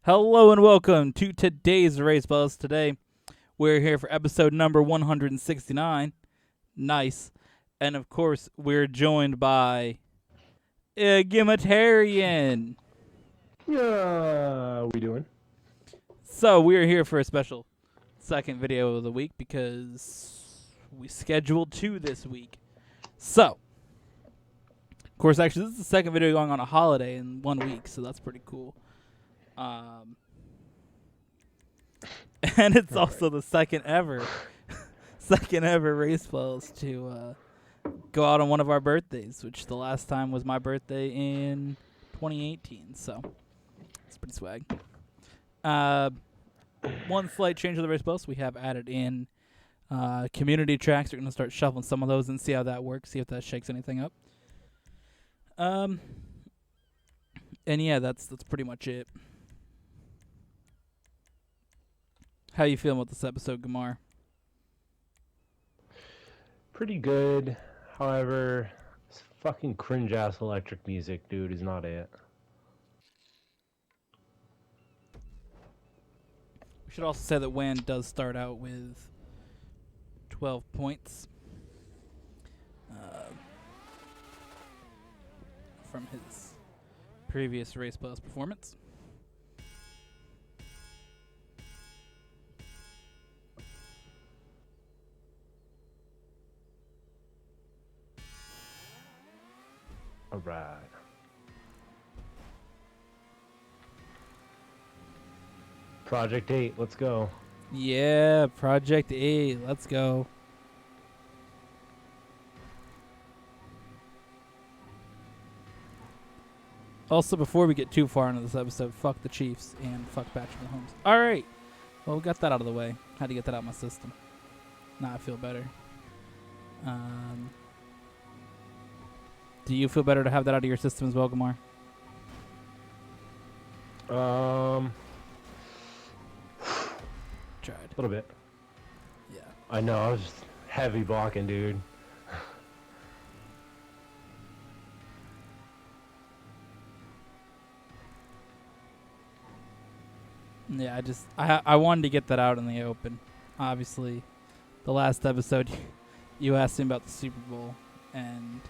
Hello and welcome to today's Race Buzz. Today, we're here for episode number 169. Nice. And of course, we're joined by Egalitarian. Yeah, we doing? So, we're here for a special second video of the week because we scheduled two this week. So, of course, actually, this is the second video going on a holiday in 1 week, so that's pretty cool. And it's also the second ever Race Buzz to go out on one of our birthdays, which the last time was my birthday in 2018. So it's pretty swag. One slight change to the Race Buzz. We have added in community tracks. We're going to start shuffling some of those and see how that works, see if that shakes anything up. And yeah, that's pretty much it. How you feeling with this episode, Gamar? Pretty good. However, this fucking cringe ass electric music, dude, is not it. We should also say that Wan does start out with 12 points from his previous Race Buzz performance. Alright. Project 8, let's go. Yeah, Project 8, let's go. Also, before we get too far into this episode, fuck the Chiefs and fuck Patrick Mahomes. Alright, well, we got that out of the way. Had to get that out of my system. Now I feel better. Do you feel better to have that out of your system as well, Gamar? Tried. A little bit. Yeah. I know, I was just heavy blocking, dude. Yeah, I wanted to get that out in the open. Obviously, the last episode, you asked me about the Super Bowl, and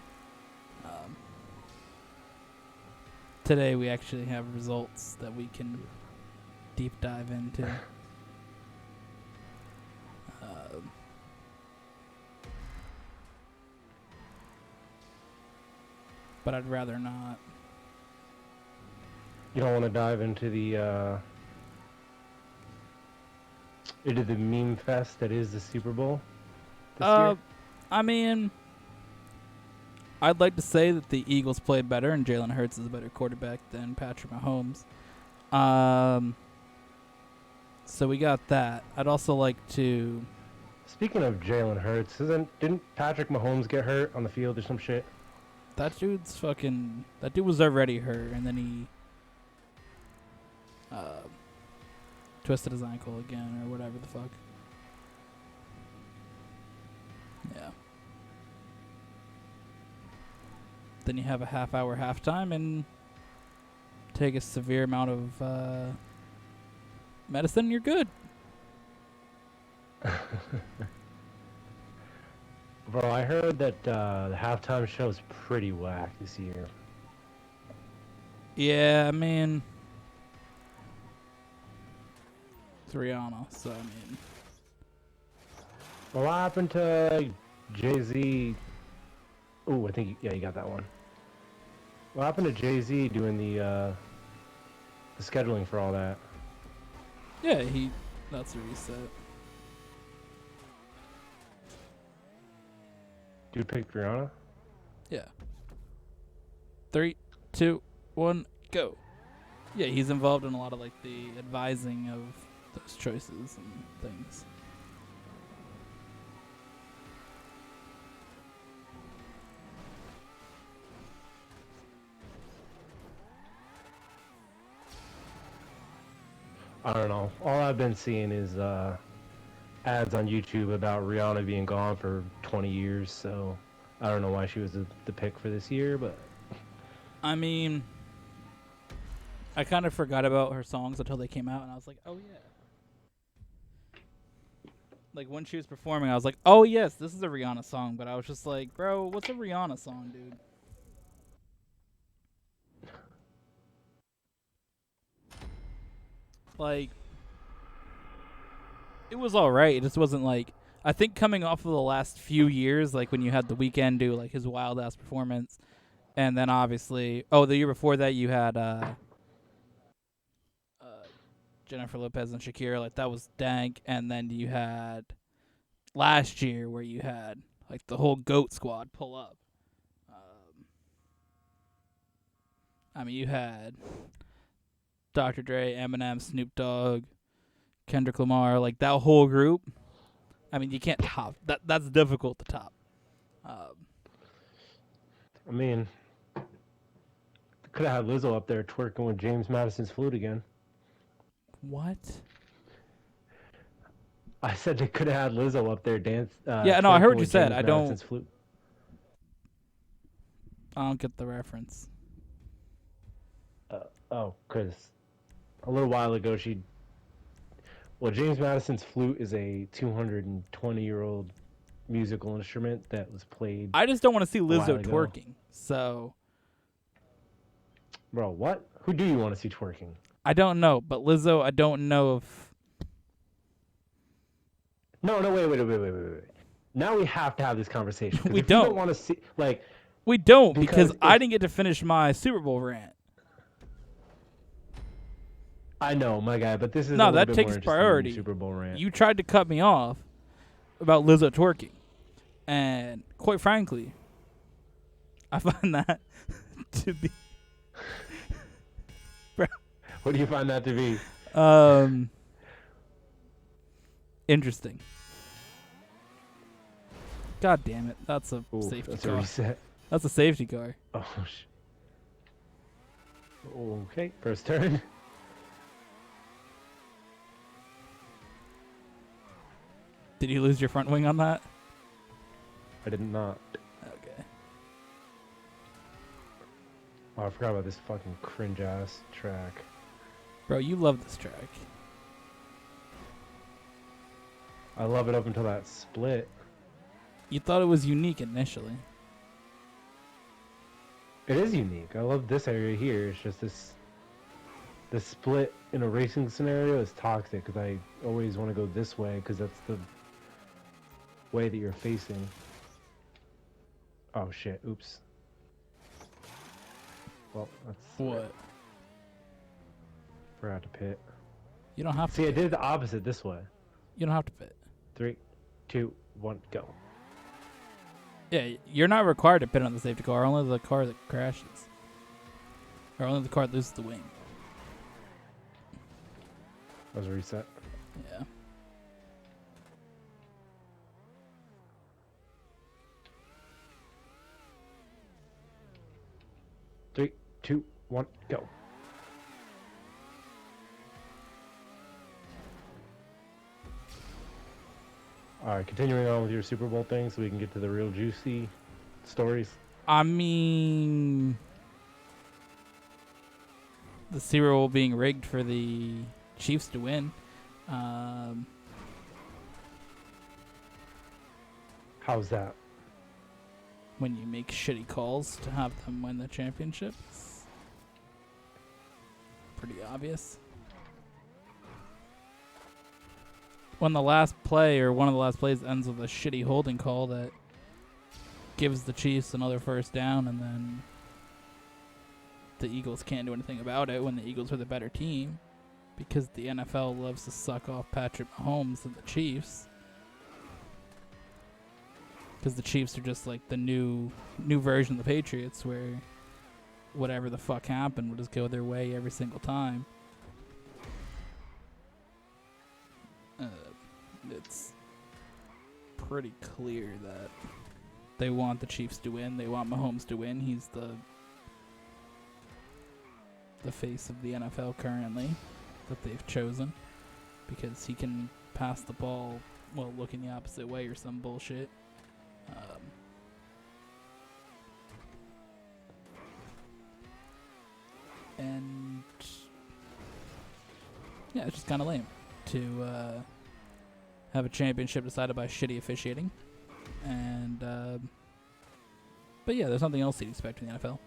today we actually have results that we can deep dive into. But I'd rather not. You don't want to dive into the meme fest that is the Super Bowl this year? I mean, I'd like to say that the Eagles played better and Jalen Hurts is a better quarterback than Patrick Mahomes. So we got that. I'd also like to... Speaking of Jalen Hurts, didn't Patrick Mahomes get hurt on the field or some shit? That dude was already hurt, and then he twisted his ankle again, or whatever the fuck. Yeah. Then you have a half-hour halftime and take a severe amount of medicine, and you're good. Bro, I heard that the halftime show is pretty whack this year. Yeah, I mean, it's Rihanna, so I mean. Well, what happened to Jay-Z? Ooh, I think, you got that one. What happened to Jay-Z doing the scheduling for all that? Yeah, that's what he said. Dude picked Rihanna? Yeah. 3, 2, 1, go. Yeah, he's involved in a lot of like the advising of those choices and things. I don't know. All I've been seeing is ads on YouTube about Rihanna being gone for 20 years, so I don't know why she was the pick for this year, but... I mean, I kind of forgot about her songs until they came out, and I was like, oh yeah. Like when she was performing, I was like, oh yes, this is a Rihanna song. But I was just like, bro, what's a Rihanna song, dude? Like, it was all right. It just wasn't like. I think coming off of the last few years, like when you had The Weeknd do like his wild ass performance, and then obviously, the year before that you had Jennifer Lopez and Shakira, like that was dank, and then you had last year where you had like the whole GOAT squad pull up. I mean, you had Dr. Dre, Eminem, Snoop Dogg, Kendrick Lamar, like that whole group. I mean, you can't top that. That's difficult to top. I mean, could have had Lizzo up there twerking with James Madison's flute again. What? I said they could have had Lizzo up there Yeah, no, I heard what you with said. James I Madison's flute. don't get the reference. Because a little while ago James Madison's flute is a 220-year-old musical instrument that was played. I just don't want to see while Lizzo ago. twerking. So, Bro, what? Who do you want to see twerking? I don't know, but Lizzo, I don't know if. No, wait. Now we have to have this conversation. We if you don't. don't want to see, like, We don't Because because I didn't get to finish my Super Bowl rant. I know, my guy, but this is No, a little that bit takes more interesting priority. than Super Bowl rant. You tried to cut me off about Lizzo twerking, and quite frankly, I find that to be What do you find that to be? interesting. God damn it! That's a Ooh, safety that's car. a reset. That's a safety car. Oh, okay, first turn. Did you lose your front wing on that? I did not. Okay. Oh, I forgot about this fucking cringe-ass track. Bro, you love this track. I love it up until that split. You thought it was unique initially. It is unique. I love this area here. It's just this split in a racing scenario is toxic because I always want to go this way because that's the way that you're facing. Oh shit, oops. Well, that's... What? Forgot to pit. You don't have to. See, I did the opposite this way. You don't have to pit. 3, 2, 1, go. Yeah, you're not required to pit on the safety car. Only the car that crashes, or only the car that loses the wing. That was a reset. Yeah. Three, 2, 1, go. Alright, continuing on with your Super Bowl thing so we can get to the real juicy stories. I mean, the Super Bowl being rigged for the Chiefs to win. How's that? When you make shitty calls to have them win the championship, it's pretty obvious. When the last play or one of the last plays ends with a shitty holding call that gives the Chiefs another first down, and then the Eagles can't do anything about it when the Eagles are the better team because the NFL loves to suck off Patrick Mahomes and the Chiefs. Because the Chiefs are just like the new version of the Patriots, where whatever the fuck happened would just go their way every single time. It's pretty clear that they want the Chiefs to win. They want Mahomes to win. He's the face of the NFL currently that they've chosen because he can pass the ball while looking the opposite way or some bullshit. And Yeah, it's just kind of lame to have a championship decided by shitty officiating. And but yeah, there's nothing else you'd expect in the NFL.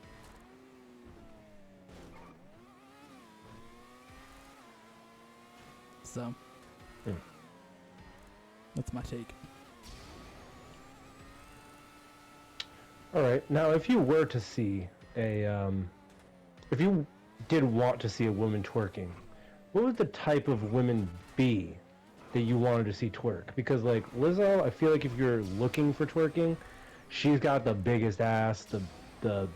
So that's my take. All right. Now, if you were to see if you did want to see a woman twerking, what would the type of women be that you wanted to see twerk? Because like Lizzo, I feel like if you're looking for twerking, she's got the biggest ass, the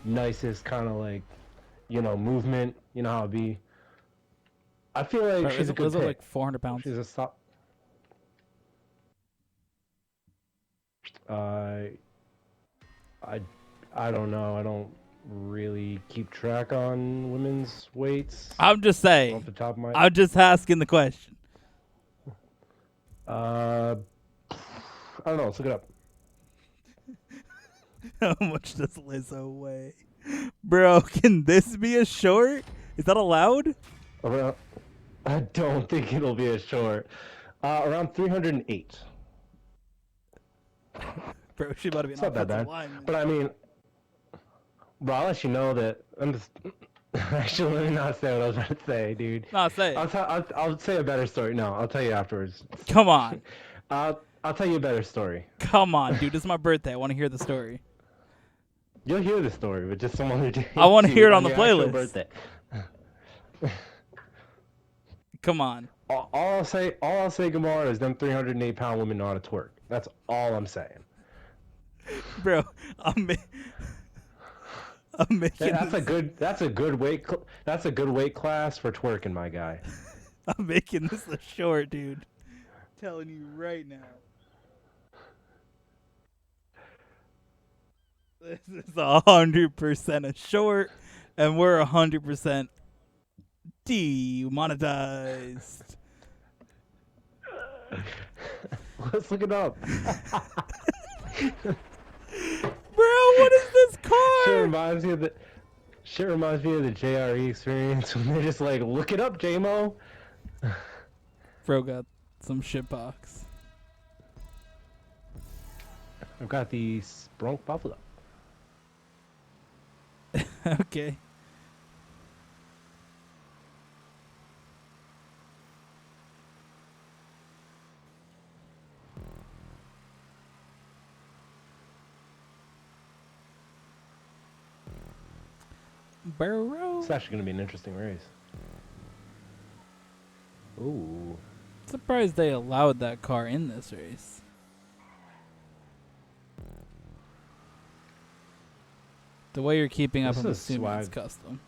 nicest kind of like, movement. You know how it be. I feel like Bro, she's a good Lizzo pick. like 400 pounds. She's a stop. I I don't know. I don't really keep track on women's weights I'm just off saying. the top of my. I'm just asking the question. I don't know. Let's look it up. How much does Lizzo weigh? Bro, can this be a short? Is that allowed? Around, I don't think it'll be a short. Around 308. Bro, she about to be It's an not that offensive bad. lineman. But I mean, I'll let you know that I'm just. Actually, let me not say what I was about to say, dude. No, say it. I'll say a better story. No, I'll tell you afterwards. Come on. I'll tell you a better story. Come on, dude. It's my birthday. I want to hear the story. You'll hear the story, but just some other day. I want to hear it on the your actual playlist. Birthday. Come on. All I'll say, Gamora, is them 308-pound women know how to twerk. That's all I'm saying. Bro, I'm making That's a good weight. That's a good weight class for twerking, my guy. I'm making this a short, dude. Telling you right now. This is 100% a short, and we're 100% demonetized. Let's look it up. Bro, what is this car? Shit reminds me of the JRE experience when they're just like, look it up, JMO. Bro got some shitbox. I've got the Bronx Buffalo. Okay. Bro. It's actually going to be an interesting race. Ooh. Surprised they allowed that car in this race. The way you're keeping up, This I'm is assuming it's swag. custom.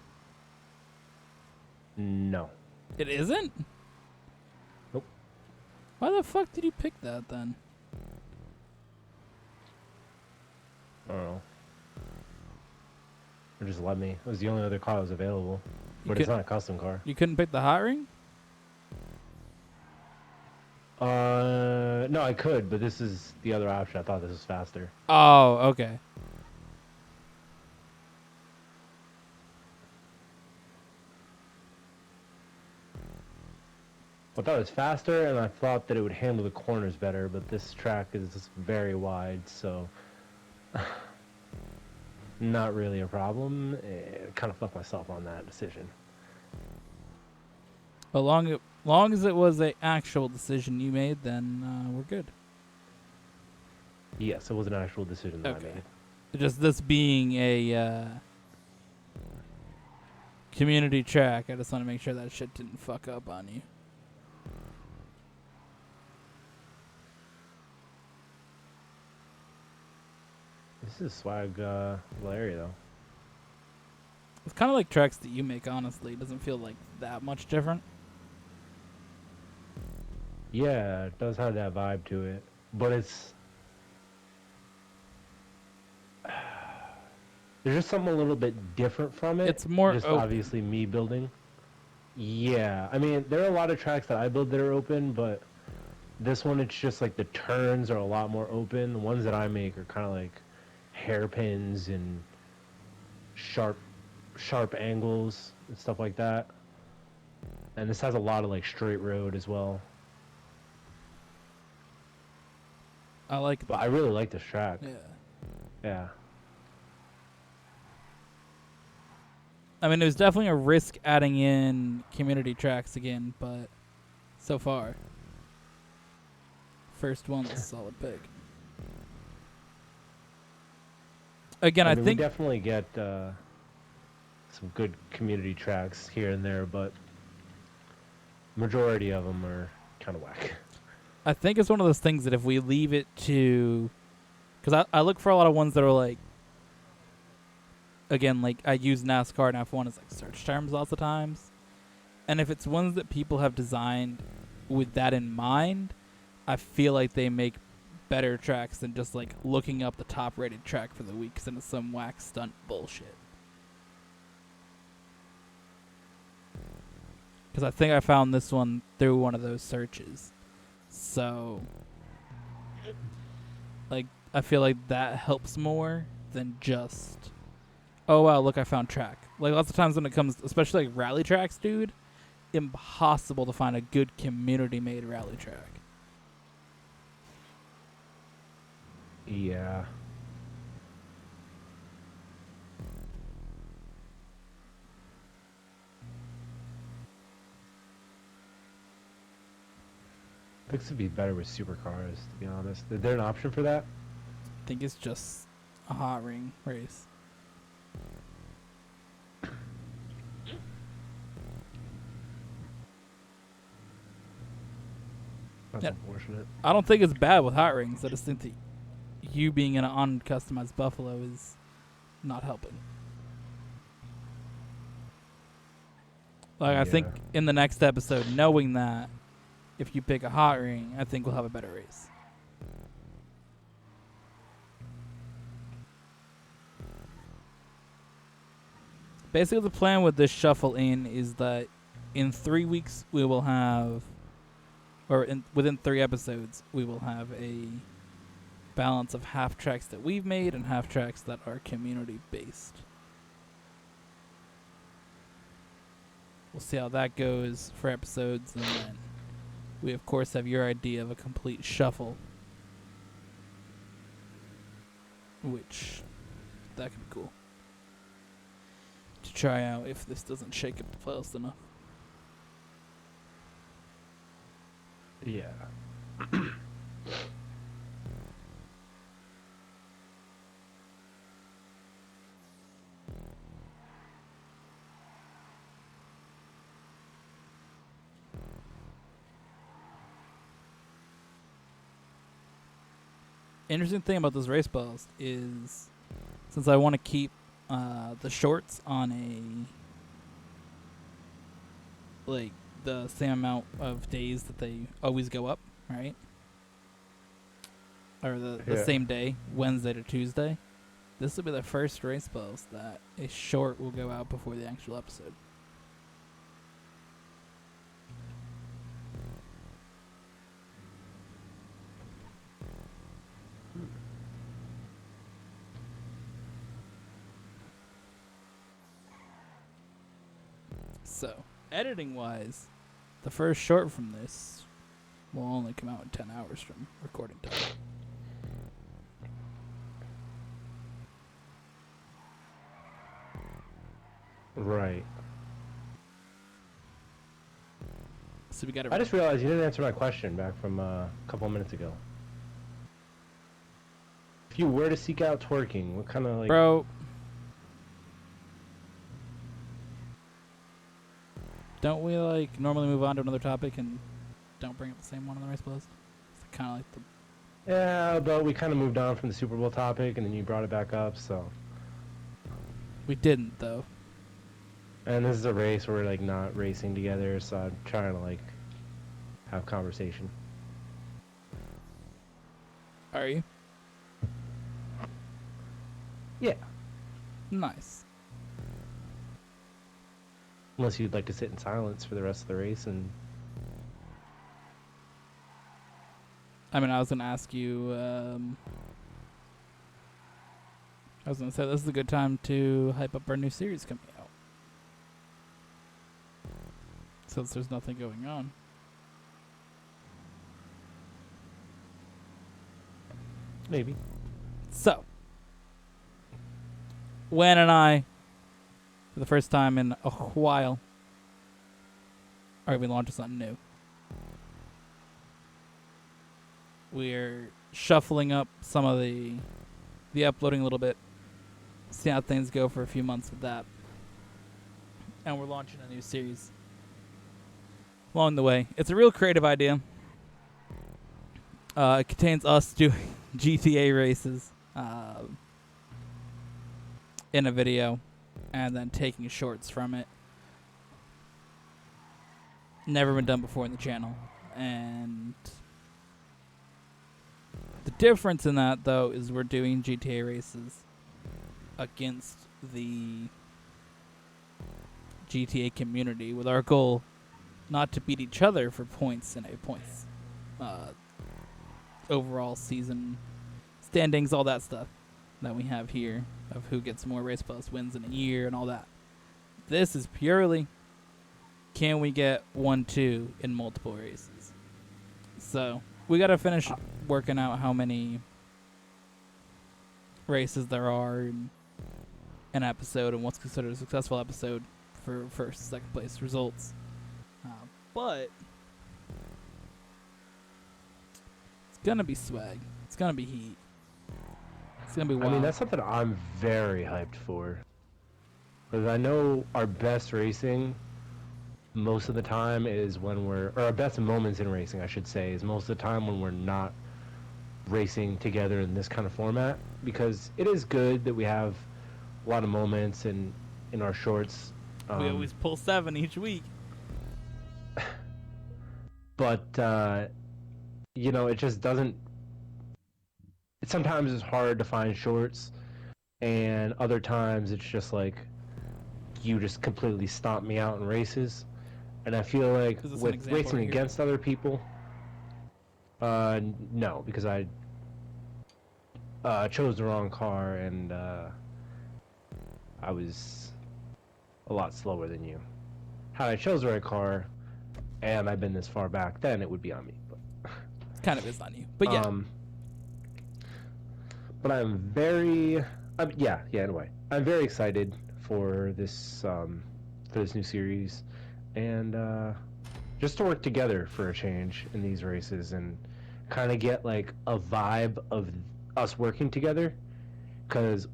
No. It isn't? Nope. Why the fuck did you pick that then? I don't know. Or just let me. It was the only other car that was available. But it's not a custom car. You couldn't pick the hot ring? No, I could, but this is the other option. I thought this was faster. Oh, okay. I thought it was faster, and I thought that it would handle the corners better, but this track is just very wide, so not really a problem. Kind of fucked myself on that decision. But long as it was a actual decision you made, then we're good. Yes, it was an actual decision that I made. Just this being a community track, I just want to make sure that shit didn't fuck up on you. This is swag little area, though. It's kind of like tracks that you make, honestly. It doesn't feel like that much different. Yeah, it does have that vibe to it, but it's there's just something a little bit different from it. It's more just open. obviously me building. Yeah, I mean there are a lot of tracks that I build that are open, but this one it's just like the turns are a lot more open. The ones that I make are kind of like hairpins and sharp angles and stuff like that. And this has a lot of like straight road as well. I like But that. I really like this track. Yeah. Yeah. I mean, there's definitely a risk adding in community tracks again, but so far, first one's a solid pick. Again, I mean, think we definitely get some good community tracks here and there, but majority of them are kind of whack. I think it's one of those things that if we leave it to, because I look for a lot of ones that are like, again, like I use NASCAR and F1 as like search terms lots of times, and if it's ones that people have designed with that in mind, I feel like they make better tracks than just like looking up the top rated track for the week because it's some whack stunt bullshit. Because I think I found this one through one of those searches. So, like, I feel like that helps more than just, oh, wow, look, I found track. Like, lots of times when it comes, especially like rally tracks, dude, impossible to find a good community-made rally track. Yeah. This would be better with supercars, to be honest. Is there an option for that? I think it's just a hot ring race. That's Yeah. unfortunate. I don't think it's bad with hot rings. I just think that you being in an uncustomized Buffalo is not helping. Like, I think Yeah. in the next episode, knowing that if you pick a hot ring, I think we'll have a better race. Basically, the plan with this shuffle in is that in 3 weeks we will have, or within 3 episodes, we will have a balance of half tracks that we've made and half tracks that are community based. We'll see how that goes for episodes, and then we of course have your idea of a complete shuffle, which that could be cool to try out if this doesn't shake up the playlist enough. Yeah. Interesting thing about this race balls is, since I want to keep the shorts on a, like, the same amount of days that they always go up, right? Or the Yeah. same day, Wednesday to Tuesday. This will be the first race balls that a short will go out before the actual episode. So, editing wise, the first short from this will only come out in 10 hours from recording time. Right. So we got to. I just realized you didn't answer my question back from a couple of minutes ago. If you were to seek out twerking, what kind of like... Bro, don't we like normally move on to another topic and don't bring up the same one on the race balls? It's kind of like the. Yeah, but we kind of moved on from the Super Bowl topic, and then you brought it back up, so... We didn't though. And this is a race where we're like not racing together, so I'm trying to like have conversation. Are you? Yeah. Nice. Unless you'd like to sit in silence for the rest of the race and... I mean, I was gonna ask you. I was gonna say this is a good time to hype up our new series coming out. since there's nothing going on. Maybe. So, Wen and I, for the first time in a while, are going to be launching something new. We're shuffling up some of the uploading a little bit, see how things go for a few months with that. And we're launching a new series along the way. It's a real creative idea. It contains us doing GTA races in a video and then taking shorts from it. Never been done before in the channel. And the difference in that, though, is we're doing GTA races against the GTA community with our goal not to beat each other for points in a points overall season standings, all that stuff that we have here of who gets more race plus wins in a year and all that. This is purely, can we get 1-2 in multiple races? So we got to finish working out how many races there are in an episode and what's considered a successful episode for first, second place results. But it's gonna be swag. It's gonna be heat. It's gonna be wild. I mean, that's something I'm very hyped for. Because I know our best racing most of the time is when or our best moments in racing, I should say, is most of the time when we're not racing together in this kind of format. Because it is good that we have a lot of moments in our shorts. We always pull 7 each week. But, you know, it just doesn't... Sometimes it's hard to find shorts, and other times it's just like you just completely stomp me out in races. And I feel like with racing right against other people, no, because I chose the wrong car and I was a lot slower than you. Had I chose the right car and I'd been this far back, then it would be on me. But it kind of is on you, but yeah. But I'm very, anyway, I'm very excited for this new series, and just to work together for a change in these races and kind of get like a vibe of us working together, because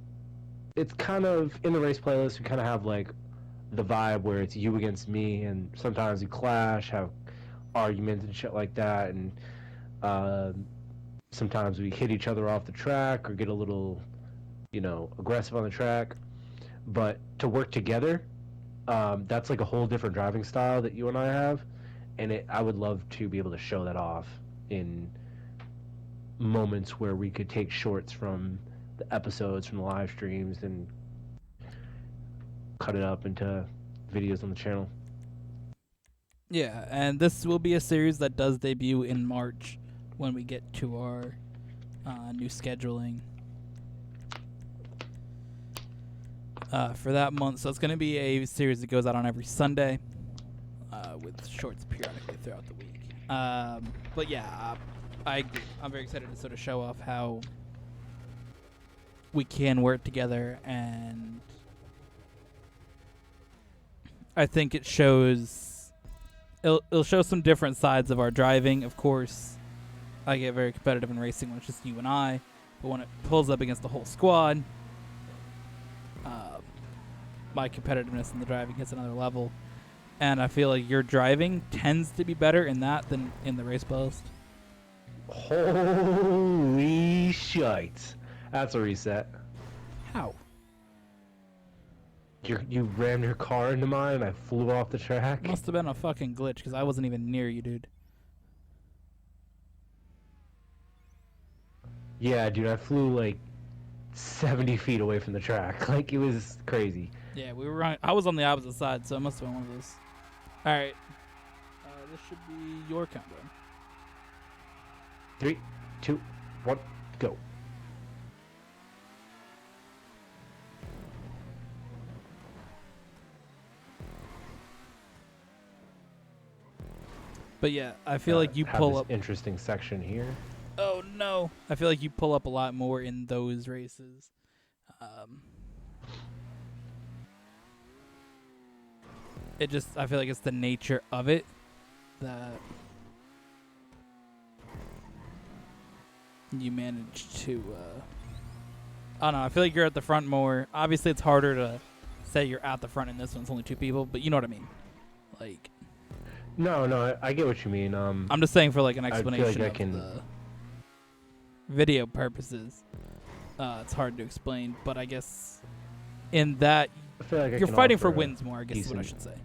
it's kind of in the race playlist we kind of have like the vibe where it's you against me, and sometimes we clash, have arguments and shit like that, and sometimes we hit each other off the track or get a little, aggressive on the track. But to work together, that's like a whole different driving style that you and I have, and I would love to be able to show that off in moments where we could take shorts from the episodes, from the live streams, and cut it up into videos on the channel. Yeah, and this will be a series that does debut in March when we get to our new scheduling for that month. So it's going to be a series that goes out on every Sunday with shorts periodically throughout the week. But yeah, I agree. I'm very excited to sort of show off how we can work together, and I think it shows... It'll show some different sides of our driving. Of course, I get very competitive in racing when it's just you and I, but when it pulls up against the whole squad, my competitiveness in the driving hits another level. And I feel like your driving tends to be better in that than in the race post. Holy shite. That's a reset. How? You rammed your car into mine and I flew off the track? Must have been a fucking glitch, because I wasn't even near you, dude. Yeah, dude, I flew like 70 feet away from the track. Like, it was crazy. Yeah, we were on, I was on the opposite side, so it must have been one of those. Alright. This should be your countdown. 3, 2, 1, go. But yeah, I feel like you have pull this up. interesting section here. Oh no! I feel like you pull up a lot more in those races. It just, I feel like it's the nature of it that you manage to. I don't know. I feel like you're at the front more. Obviously, it's harder to say you're at the front in this one. It's only 2 people, but you know what I mean. Like, No, I get what you mean. I'm just saying for like an I feel explanation like I of can. the video purposes. It's hard to explain, but I guess in that I feel like I you're can fighting for offer a wins more. I guess is what I decent- should say.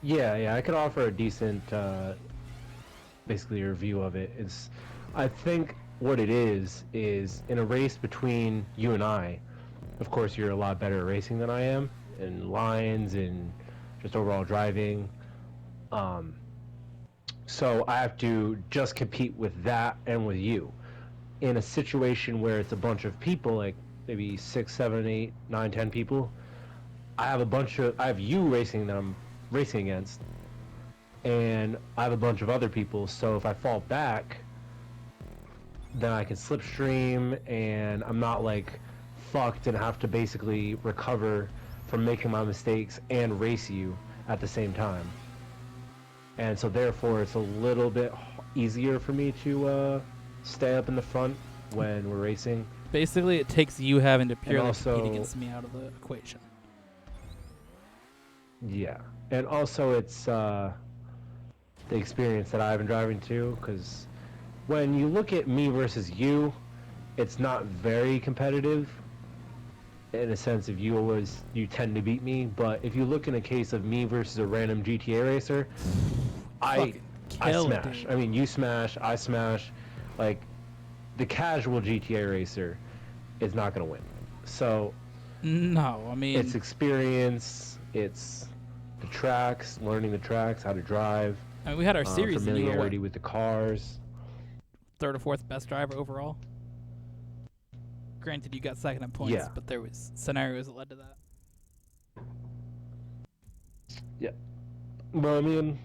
Yeah, I could offer a decent, basically a review of it. I think what it is in a race between you and I. Of course, you're a lot better at racing than I am, in lines and just overall driving. So I have to just compete with that and with you. In a situation where it's a bunch of people, like maybe 6, 7, 8, 9, 10 people, I have you racing that I'm racing against, and I have a bunch of other people. So if I fall back, then I can slipstream, and I'm not like fucked and have to basically recover from making my mistakes and race you at the same time. And so therefore, it's a little bit easier for me to stay up in the front when we're racing. Basically, it takes you having to purely also- compete against me out of the equation. Yeah, and also it's the experience that I've been driving too, because when you look at me versus you, it's not very competitive. In a sense, if you tend to beat me, but if you look in a case of me versus a random GTA racer, I Fucking kill it, smash. dude. I mean, you smash, I smash. Like the casual GTA racer is not gonna win. So No, I mean, it's experience, it's the tracks, learning the tracks, how to drive, we had our series, and you were what, familiarity with the cars. 3rd or 4th best driver overall. Granted, you got second in points, Yeah. but there was scenarios that led to that. Well, I mean,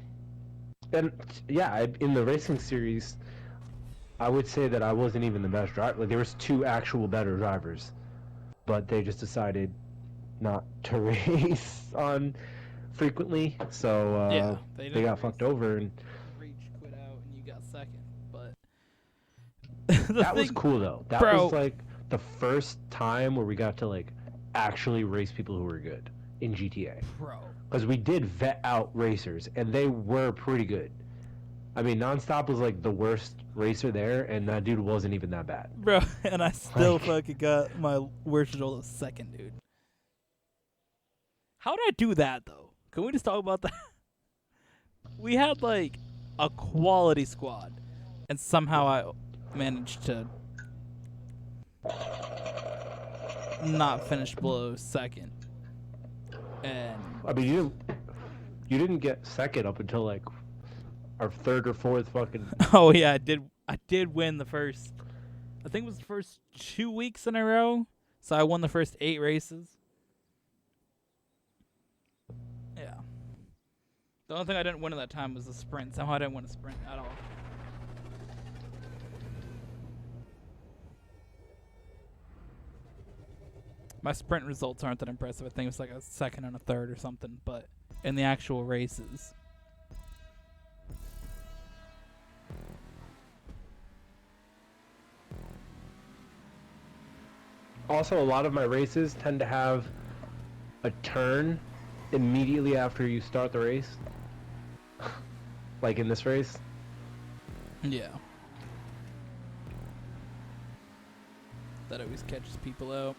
and yeah, in the racing series, I would say that I wasn't even the best driver. Like there was 2 actual better drivers, but they just decided not to race on frequently, so Yeah, they didn't got race. fucked over, and Reach quit out, and you got second. But that was cool though. That Bro. was like the first time where we got to like actually race people who were good in GTA. Bro. Because we did vet out racers, and they were pretty good. I mean, Nonstop was like the worst racer there, and that dude wasn't even that bad. Bro, and I still Like- fucking got my worst result of second, dude. How did I do that, though? Can we just talk about that? We had, like, a quality squad, and somehow I managed to not finish below second. And I mean, you didn't get second up until like our 3rd or 4th fucking. oh yeah, I did win the first, I think it was the first 2 weeks in a row. So I won the first 8 races. Yeah. The only thing I didn't win at that time was the sprint. Somehow I didn't win a sprint at all. My sprint results aren't that impressive. I think it was like a 2nd and a 3rd or something, but in the actual races. Also, a lot of my races tend to have a turn immediately after you start the race. Like in this race. Yeah. That always catches people out.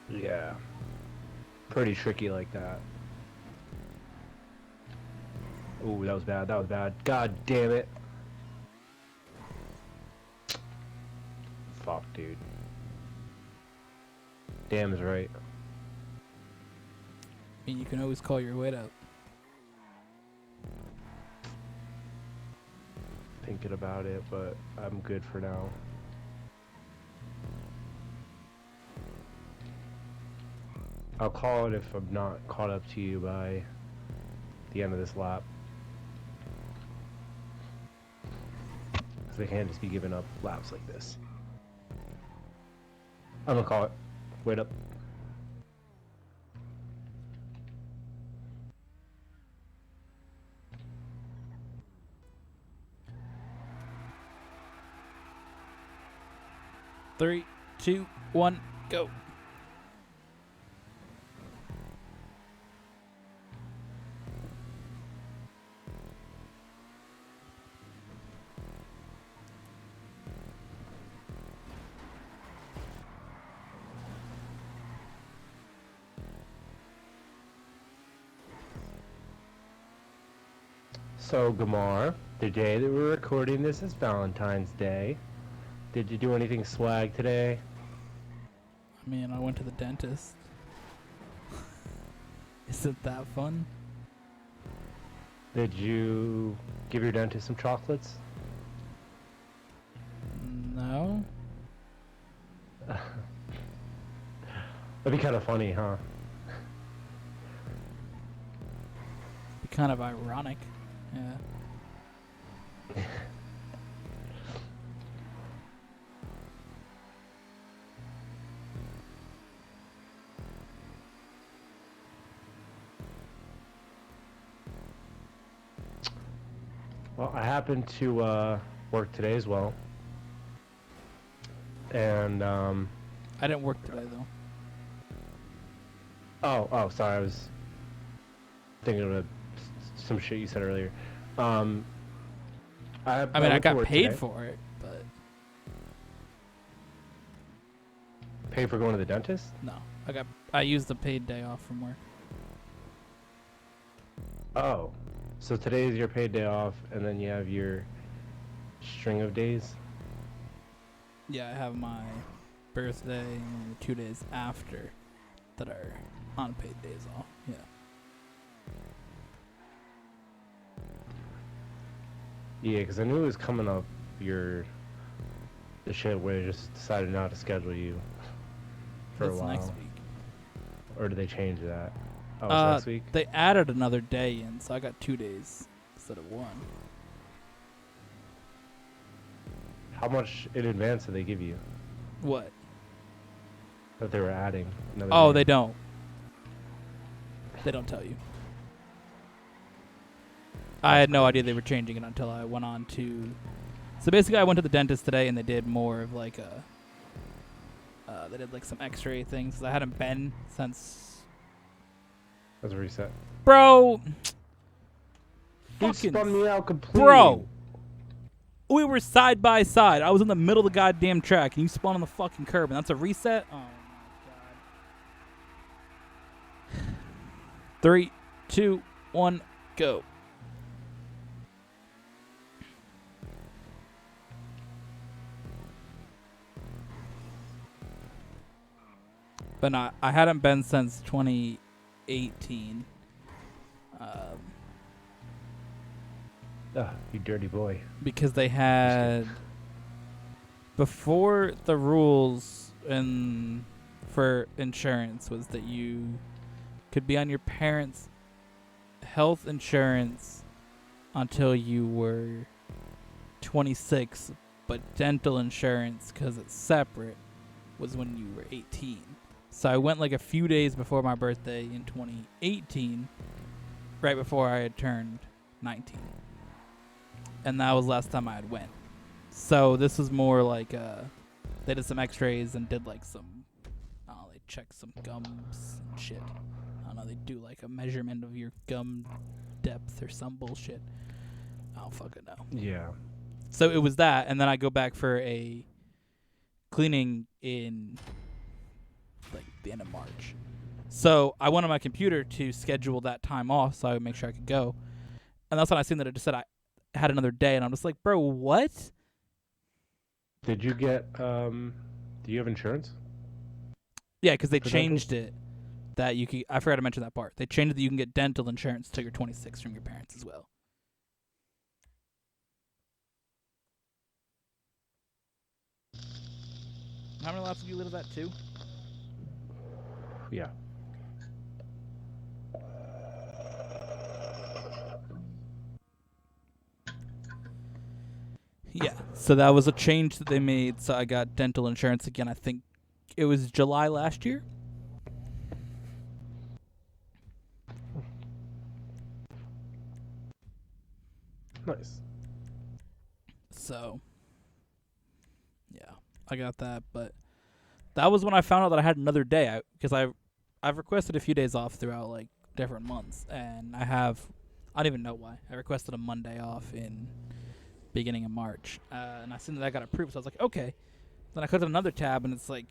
Yeah. Pretty tricky like that. Ooh, that was bad. That was bad. God damn it. Fuck, dude. Damn is right. I mean, you can always call your weight out. Thinking about it, but I'm good for now. I'll call it if I'm not caught up to you by the end of this lap. So they can't just be giving up laps like this. I'm gonna call it. Wait up. Three, two, one, go. So, Gamar, the day that we're recording this is Valentine's Day. Did you do anything swag today? I mean, I went to the dentist. Isn't that fun? Did you give your dentist some chocolates? No. That'd be kind of funny, huh? Be kind of ironic. Yeah. Well, I happened to work today as well. And, I didn't work today though. oh, sorry, I was thinking of some shit you said earlier. I mean, I went to got work paid today. for it, but Paid for going to the dentist? no. I used the paid day off from work. Oh, so today is your paid day off, and then you have your string of days? Yeah, I have my birthday and the 2 days after that are unpaid days off. Yeah. Yeah, because I knew it was coming up the shit where they just decided not to schedule you for That's a while. next week. Or did they change that? Oh, it's next week? They added another day in, so I got 2 days instead of 1. How much in advance did they give you What? that they were adding another Oh, day? they don't. They don't tell you. I had no idea they were changing it until I went on to... So basically I went to the dentist today and they did more of like a... they did like some x-ray things 'cause I hadn't been since... That's a reset. Bro! You Fucking... spun me out completely. Bro! We were side by side. I was in the middle of the goddamn track and you spun on the fucking curb and that's a reset? Oh my god. 3, 2, 1, go. But I hadn't been since 2018. You dirty boy. Because they had... Before the rules for insurance was that you could be on your parents' health insurance until you were 26, but dental insurance, because it's separate, was when you were 18. So I went like a few days before my birthday in 2018, right before I had turned 19. And that was last time I had went. So this was more like they did some x-rays and did like some, I don't know, they checked some gums and shit. I don't know, they do like a measurement of your gum depth or some bullshit. I don't fucking know. Yeah. So it was that, and then I go back for a cleaning in like the end of March. So I went on my computer to schedule that time off so I would make sure I could go. And that's when I seen that it just said I had another day, and I'm just like, bro, what? Did you get, do you have insurance? Yeah, because they For changed it that you could, I forgot to mention that part. They changed it that you can get dental insurance till you're 26 from your parents as well. How many laps did you live that too? Yeah. So that was a change that they made. So I got dental insurance again. I think it was July last year. Nice. So yeah, I got that. But that was when I found out that I had another day. Because I've requested a few days off throughout like different months, and I don't even know why. I requested a Monday off in beginning of March, and I seen that I got approved. So I was like, okay. Then I clicked on another tab, and it's like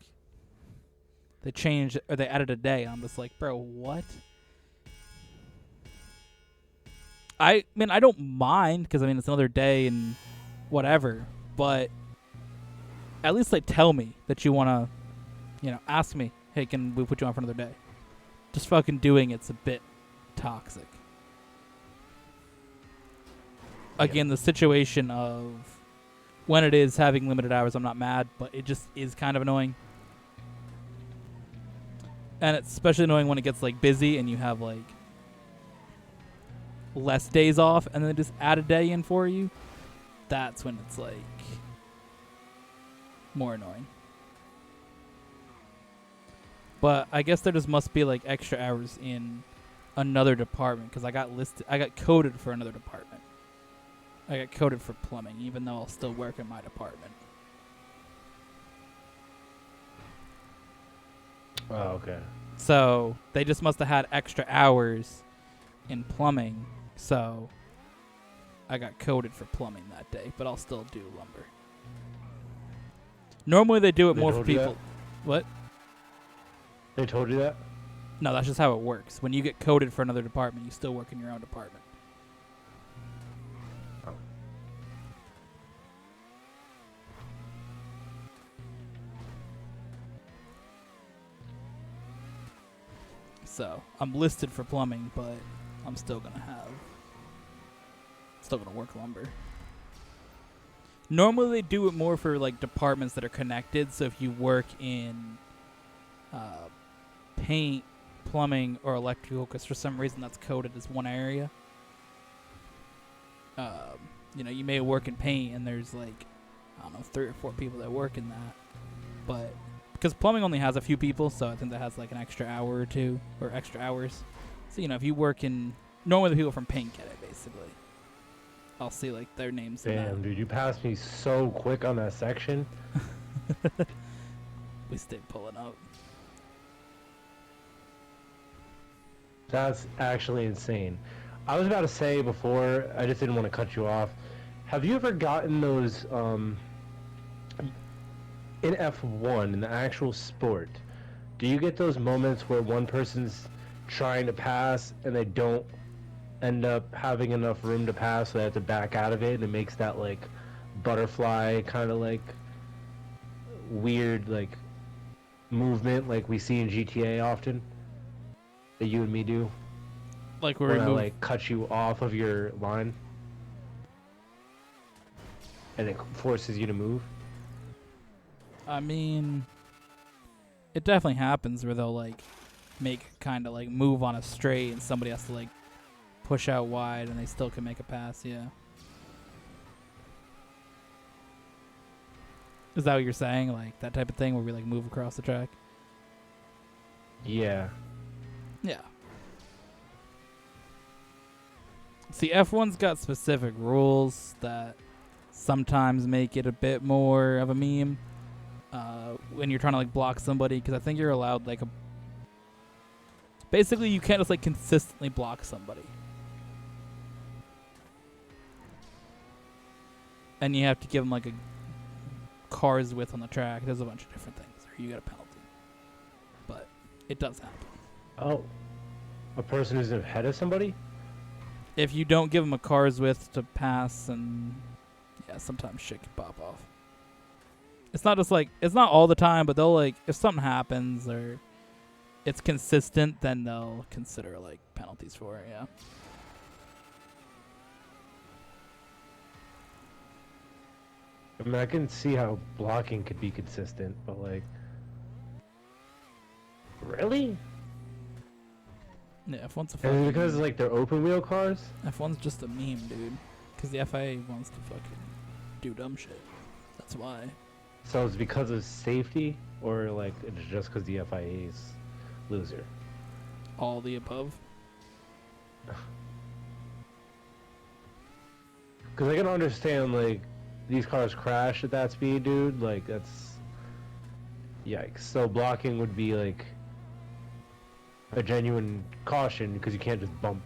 they changed or they added a day. And I'm just like, bro, what? I mean, I don't mind because I mean it's another day and whatever, but at least like tell me that you want to, ask me, hey, can we put you on for another day? Just fucking doing it's a bit toxic. Again, the situation of when it is having limited hours, I'm not mad, but it just is kind of annoying. And it's especially annoying when it gets like busy and you have like less days off and then just add a day in for you. That's when it's like more annoying. But I guess there just must be like extra hours in another department because I got coded for another department. I got coded for plumbing, even though I'll still work in my department. Oh, okay. So they just must have had extra hours in plumbing. So I got coded for plumbing that day, but I'll still do lumber. Normally they do it more for people. What? They told you that? No, that's just how it works. When you get coded for another department, you still work in your own department. Oh. So I'm listed for plumbing, but I'm still gonna work lumber. Normally they do it more for like departments that are connected. So if you work in paint, plumbing, or electrical, because for some reason that's coded as one area. You may work in paint and there's like, I don't know, 3 or 4 people that work in that. But because plumbing only has a few people, so I think that has like an extra hour or two, or extra hours. So, if you work in, normally the people from paint get it, basically. I'll see like their names. Damn, dude, you passed me so quick on that section. We stayed pulling up. That's actually insane. I was about to say before, I just didn't want to cut you off. Have you ever gotten those, in F1, in the actual sport, do you get those moments where one person's trying to pass and they don't end up having enough room to pass, so they have to back out of it, and it makes that, like, butterfly kind of, like, weird, like, movement like we see in GTA often? That you and me do? Like when I like cut you off of your line and it forces you to move. I mean, it definitely happens where they'll like make kind of like move on a straight and somebody has to like push out wide and they still can make a pass. Yeah. Is that what you're saying? Like that type of thing where we like move across the track? Yeah. Yeah. See, F1's got specific rules that sometimes make it a bit more of a meme when you're trying to like block somebody, because I think you're allowed like a... Basically, you can't just like consistently block somebody. And you have to give them like a car's width on the track. There's a bunch of different things, or you get a penalty. But it does happen. Oh. A person who's ahead of somebody? If you don't give them a car's width to pass, and yeah, sometimes shit can pop off. It's not just like, it's not all the time, but they'll like, if something happens or it's consistent, then they'll consider like penalties for it, yeah. I mean, I can see how blocking could be consistent, but like... Really? Yeah, F1's a And fucking... because like they're open wheel cars? F1's just a meme, dude. Because the FIA wants to fucking do dumb shit. That's why. So it's because of safety, or like it's just because the FIA's loser? All the above. Because I can understand like these cars crash at that speed, dude. Like that's yikes. So blocking would be like a genuine caution because you can't just bump.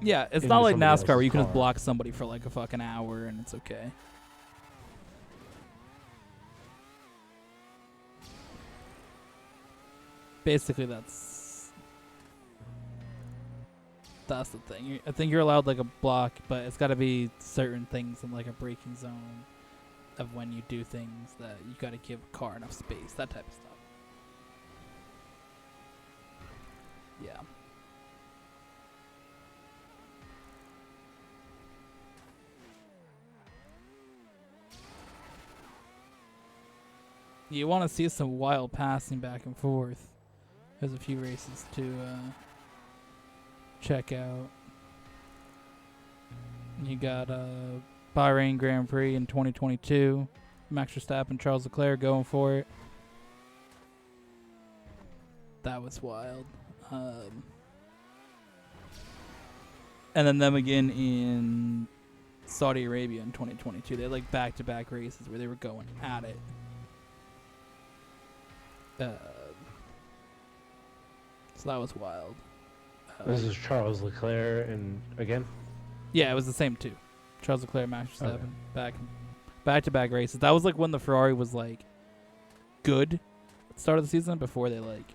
Yeah, it's Into not like somebody NASCAR where else's you can just car. block somebody for like a fucking hour and it's okay. Basically, that's the thing. I think you're allowed like a block, but it's got to be certain things in like a braking zone of when you do things that you got to give a car enough space, that type of stuff. Yeah. You want to see some wild passing back and forth. There's a few races to check out. You got Bahrain Grand Prix in 2022. Max Verstappen and Charles Leclerc going for it. That was wild. And then them again in Saudi Arabia in 2022. They had like back-to-back races where they were going at it. So that was wild. This is Charles Leclerc, and again, Yeah, it was the same two. Charles Leclerc, Max Verstappen, Okay. back-to-back races. That was like when the Ferrari was like good at the start of the season before they like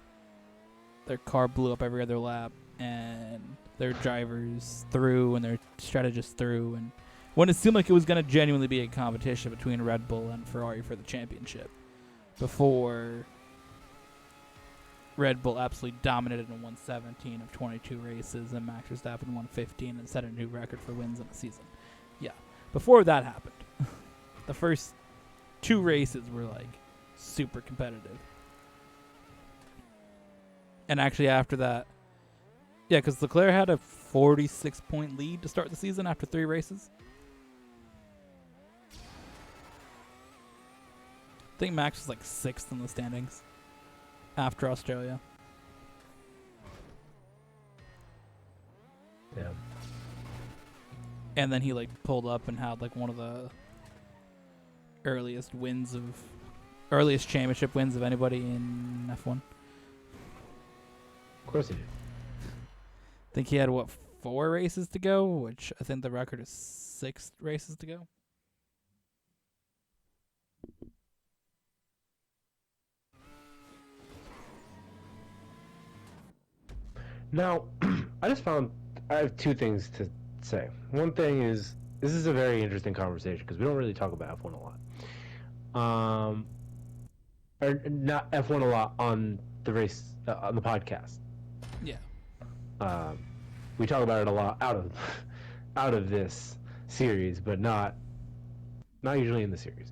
their car blew up every other lap and their drivers threw and their strategists threw, and when it seemed like it was going to genuinely be a competition between Red Bull and Ferrari for the championship before Red Bull absolutely dominated and won 17 of 22 races, and Max Verstappen won 15 and set a new record for wins in a season. Yeah. Before that happened, the first two races were like super competitive. And actually after that, yeah, because Leclerc had a 46-point lead to start the season after 3 races. I think Max was like 6th in the standings after Australia. yeah. And then he like pulled up and had like one of the earliest championship wins of anybody in F1. Of course he did. I think he had 4 races to go, which I think the record is 6 races to go. Now, I have two things to say. One thing is, this is a very interesting conversation because we don't really talk about F1 a lot. Or not F1 a lot on the race, on the podcast. Yeah. We talk about it a lot out of this series, but not usually in the series.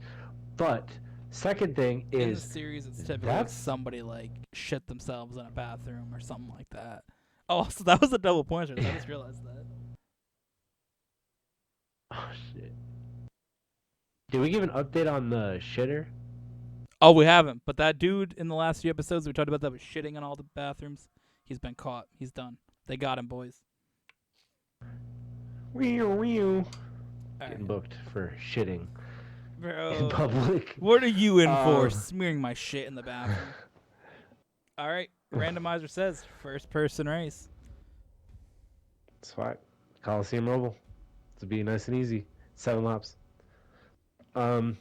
But second thing In the is, series, it's typically like somebody like shit themselves in a bathroom or something like that. Oh, so that was a double pointer. I just realized that. oh shit. Did we give an update on the shitter? Oh, we haven't. But that dude in the last few episodes we talked about that was shitting in all the bathrooms. He's been caught. He's done. They got him, boys. Getting Alright. booked for shitting in Bro, public. what are you in for? Smearing my shit in the bathroom. Alright. Randomizer says first person race. It's fine. Coliseum Roval. To be nice and easy. 7 laps. But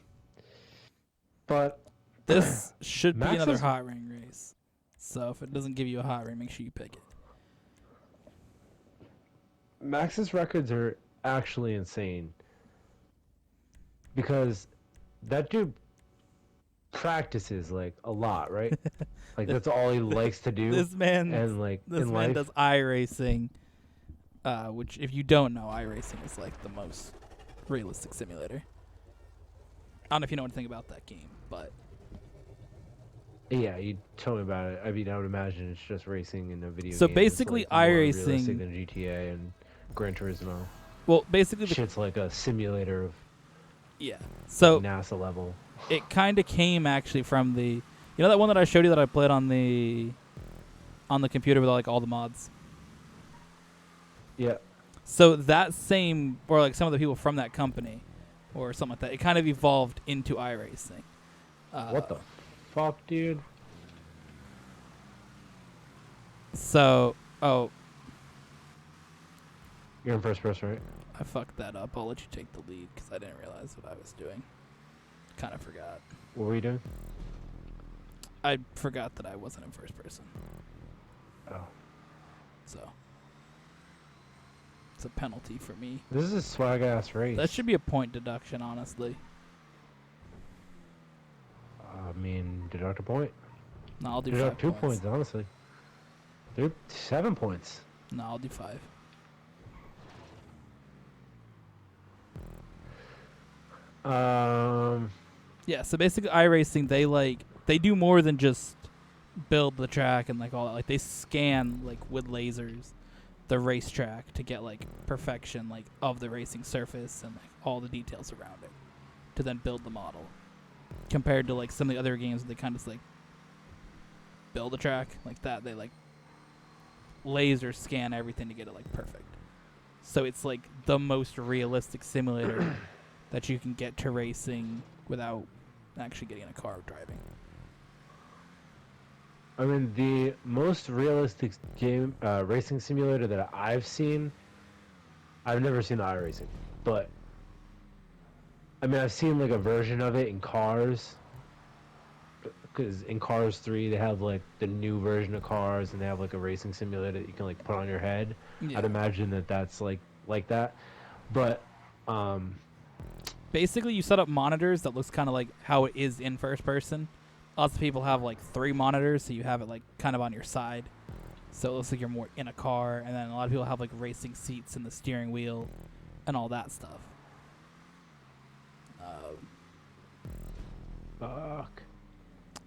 This should be another Max's- hot ring race. So if it doesn't give you a hot ring, make sure you pick it. Max's records are actually insane because that dude practices like a lot, right? Like that's all he likes to do. This man in life, does iRacing, which if you don't know, iRacing is like the most realistic simulator. I don't know if you know anything about that game, but yeah, you told me about it. I mean, I would imagine it's just racing in a video so game. basically it's like more realistic iRacing. than GTA and Gran Turismo. Well, basically Shit's like a simulator of Yeah. like So NASA level. it kind of came actually from that one that I showed you that I played on the computer with like all the mods. Yeah. So that same, or like some of the people from that company, or something like that, it kind of evolved into iRacing. What the fuck, dude? So, oh, You're in first person, right? I fucked that up. I'll let you take the lead because I didn't realize what I was doing. Kind of forgot. What were you doing? I forgot that I wasn't in first person. Oh. So, it's a penalty for me. This is a swag ass race. That should be a point deduction, honestly. I mean, deduct a point. No, I'll do Deduct 5 2 points. points, honestly. Dude, 7 points. No, I'll do 5. Yeah, so basically iRacing, they do more than just build the track and like all that. Like they scan like with lasers the racetrack to get like perfection like of the racing surface and like all the details around it to then build the model. Compared to like some of the other games, they kind of just like build a track like that. They like laser scan everything to get it like perfect. So it's like the most realistic simulator that you can get to racing without actually getting in a car driving. I mean, the most realistic game racing simulator that I've seen, I've never seen the iRacing, but I mean, I've seen like a version of it in Cars, because in Cars 3 they have like the new version of Cars, and they have like a racing simulator that you can like put on your head. Yeah. I'd imagine that that's like that, but Basically, you set up monitors that looks kind of like how it is in first person. Lots of people have like 3 monitors, so you have it like kind of on your side, so it looks like you're more in a car. And then a lot of people have like racing seats in the steering wheel, and all that stuff. fuck.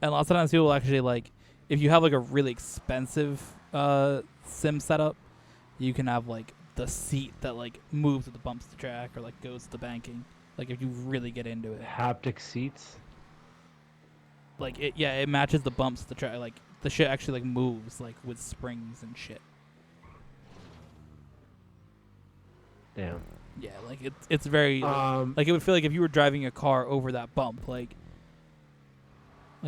And lots of times people actually like, if you have like a really expensive sim setup, you can have like the seat that like moves with the bumps the track or like goes to the banking. Like if you really get into it, Haptic seats. like it matches the bumps of the track. Like the shit actually like moves like with springs and shit. Damn. Yeah, like it's very like it would feel like if you were driving a car over that bump, like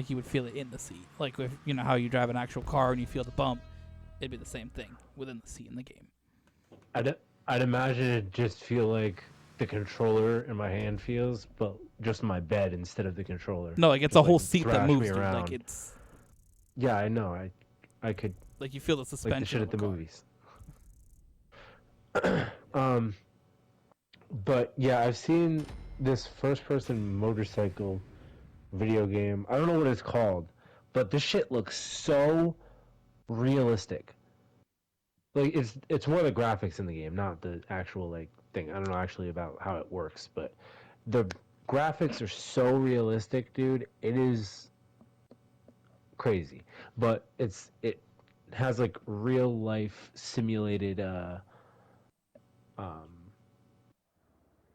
you would feel it in the seat. Like if you know how you drive an actual car and you feel the bump, it'd be the same thing within the seat in the game. I'd imagine it just feel like the controller in my hand feels, but just my bed instead of the controller. No, like it's just a whole like seat that thrash moves, me dude. around. Like it's Yeah, I know. I could like you feel the suspension like the shit of at the a car. movies. But yeah, I've seen this first-person motorcycle video game. I don't know what it's called, but this shit looks so realistic. Like it's more the graphics in the game, not the actual like thing. I don't know actually about how it works, but the graphics are so realistic, dude. It is crazy. But it has like real life simulated um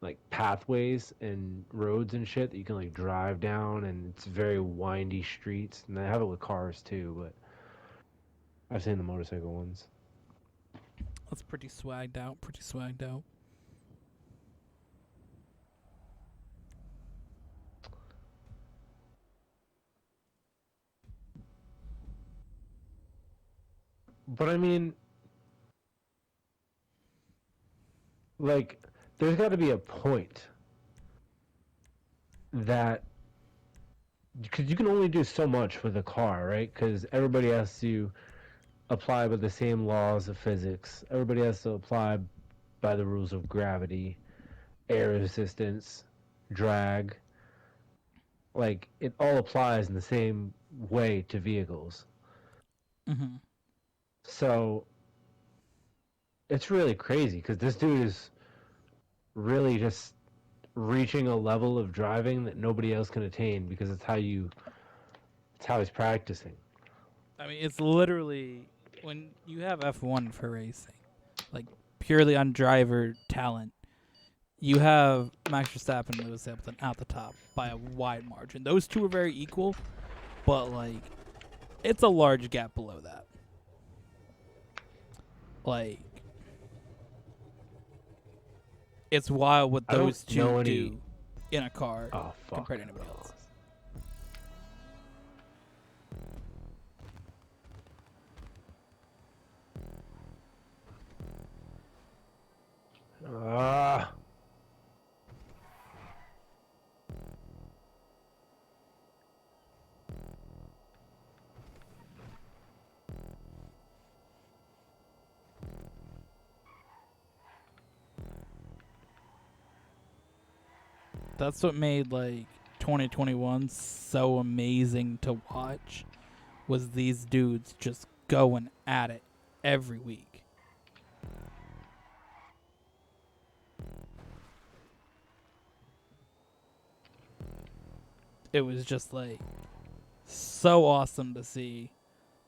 like pathways and roads and shit that you can like drive down, and it's very windy streets, and they have it with cars too, but I've seen the motorcycle ones. That's pretty swagged out. Pretty swagged out. But I mean, like, there's got to be a point that because you can only do so much with a car, right? Because everybody has to apply by the same laws of physics. Everybody has to apply by the rules of gravity, air resistance, drag. Like it all applies in the same way to vehicles. Mm-hmm. So it's really crazy because this dude is really just reaching a level of driving that nobody else can attain because it's how he's practicing. I mean, it's literally when you have F1 for racing, like purely on driver talent, you have Max Verstappen and Lewis Hamilton at the top by a wide margin. Those two are very equal, but like it's a large gap below that. Like it's wild what I don't those know two any- do in a car Oh fuck! compared to anybody else. Ah. That's what made like 2021 so amazing to watch was these dudes just going at it every week. It was just like so awesome to see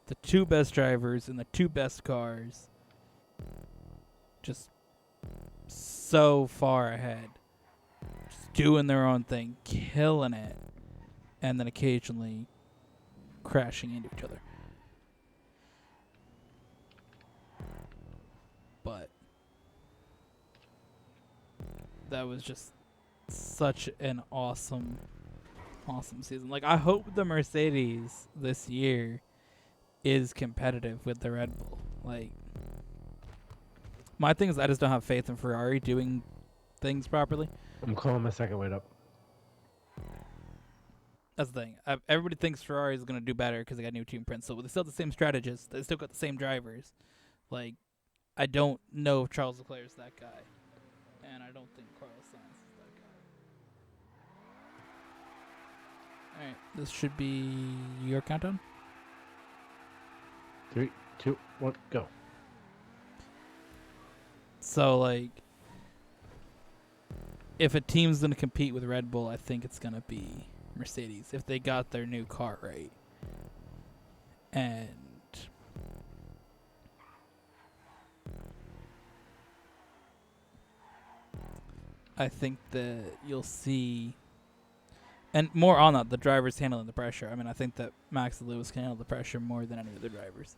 the two best drivers and the two best cars just so far ahead, just doing their own thing, killing it, and then occasionally crashing into each other. But that was just such an awesome season. Like, I hope the Mercedes this year is competitive with the Red Bull. Like, my thing is I just don't have faith in Ferrari doing things properly. I'm calling my second weight up. That's the thing. Everybody thinks Ferrari is going to do better because they got new team principal. They still have the same strategists. They still got the same drivers. Like, I don't know if Charles Leclerc is that guy. And I don't think Carlos Sainz is that guy. Alright, this should be your countdown. 3, 2, 1, go. So, like, if a team's going to compete with Red Bull, I think it's going to be Mercedes if they got their new car right. And I think that you'll see, and more on that, the drivers handling the pressure. I mean, I think that Max and Lewis can handle the pressure more than any of the drivers.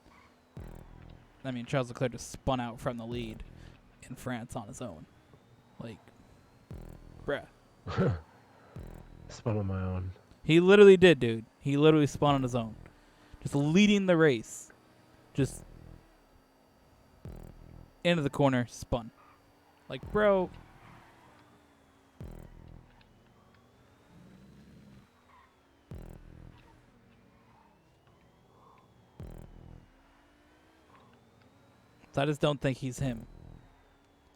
I mean, Charles Leclerc just spun out from the lead in France on his own. Like, bruh. Spun on my own. He literally did, dude. He literally spun on his own. Just leading the race. Just into the corner, spun. Like, bro. So I just don't think he's him.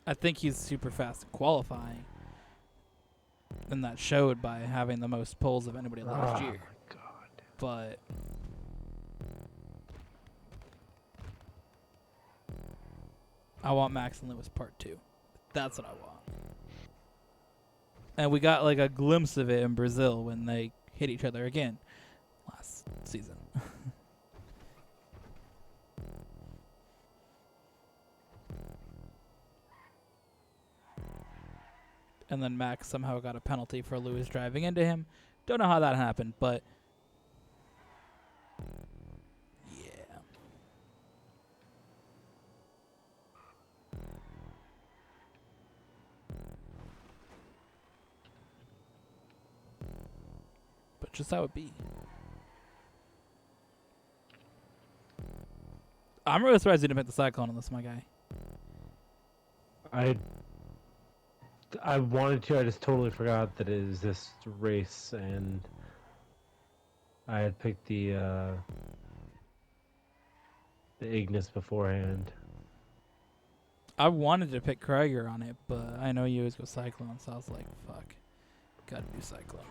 I think he's super fast in qualifying. And that showed by having the most poles of anybody last year. My God. But I want Max and Lewis Part 2. That's what I want. And we got like a glimpse of it in Brazil when they hit each other again last season. And then Max somehow got a penalty for Lewis driving into him. Don't know how that happened, but yeah. But just how it be. I'm really surprised you didn't pick the Cyclone on this, my guy. I wanted to. I just totally forgot that it is this race, and I had picked the Ignis beforehand. I wanted to pick Krieger on it, but I know you always go Cyclone, so I was like, fuck. Gotta do Cyclone.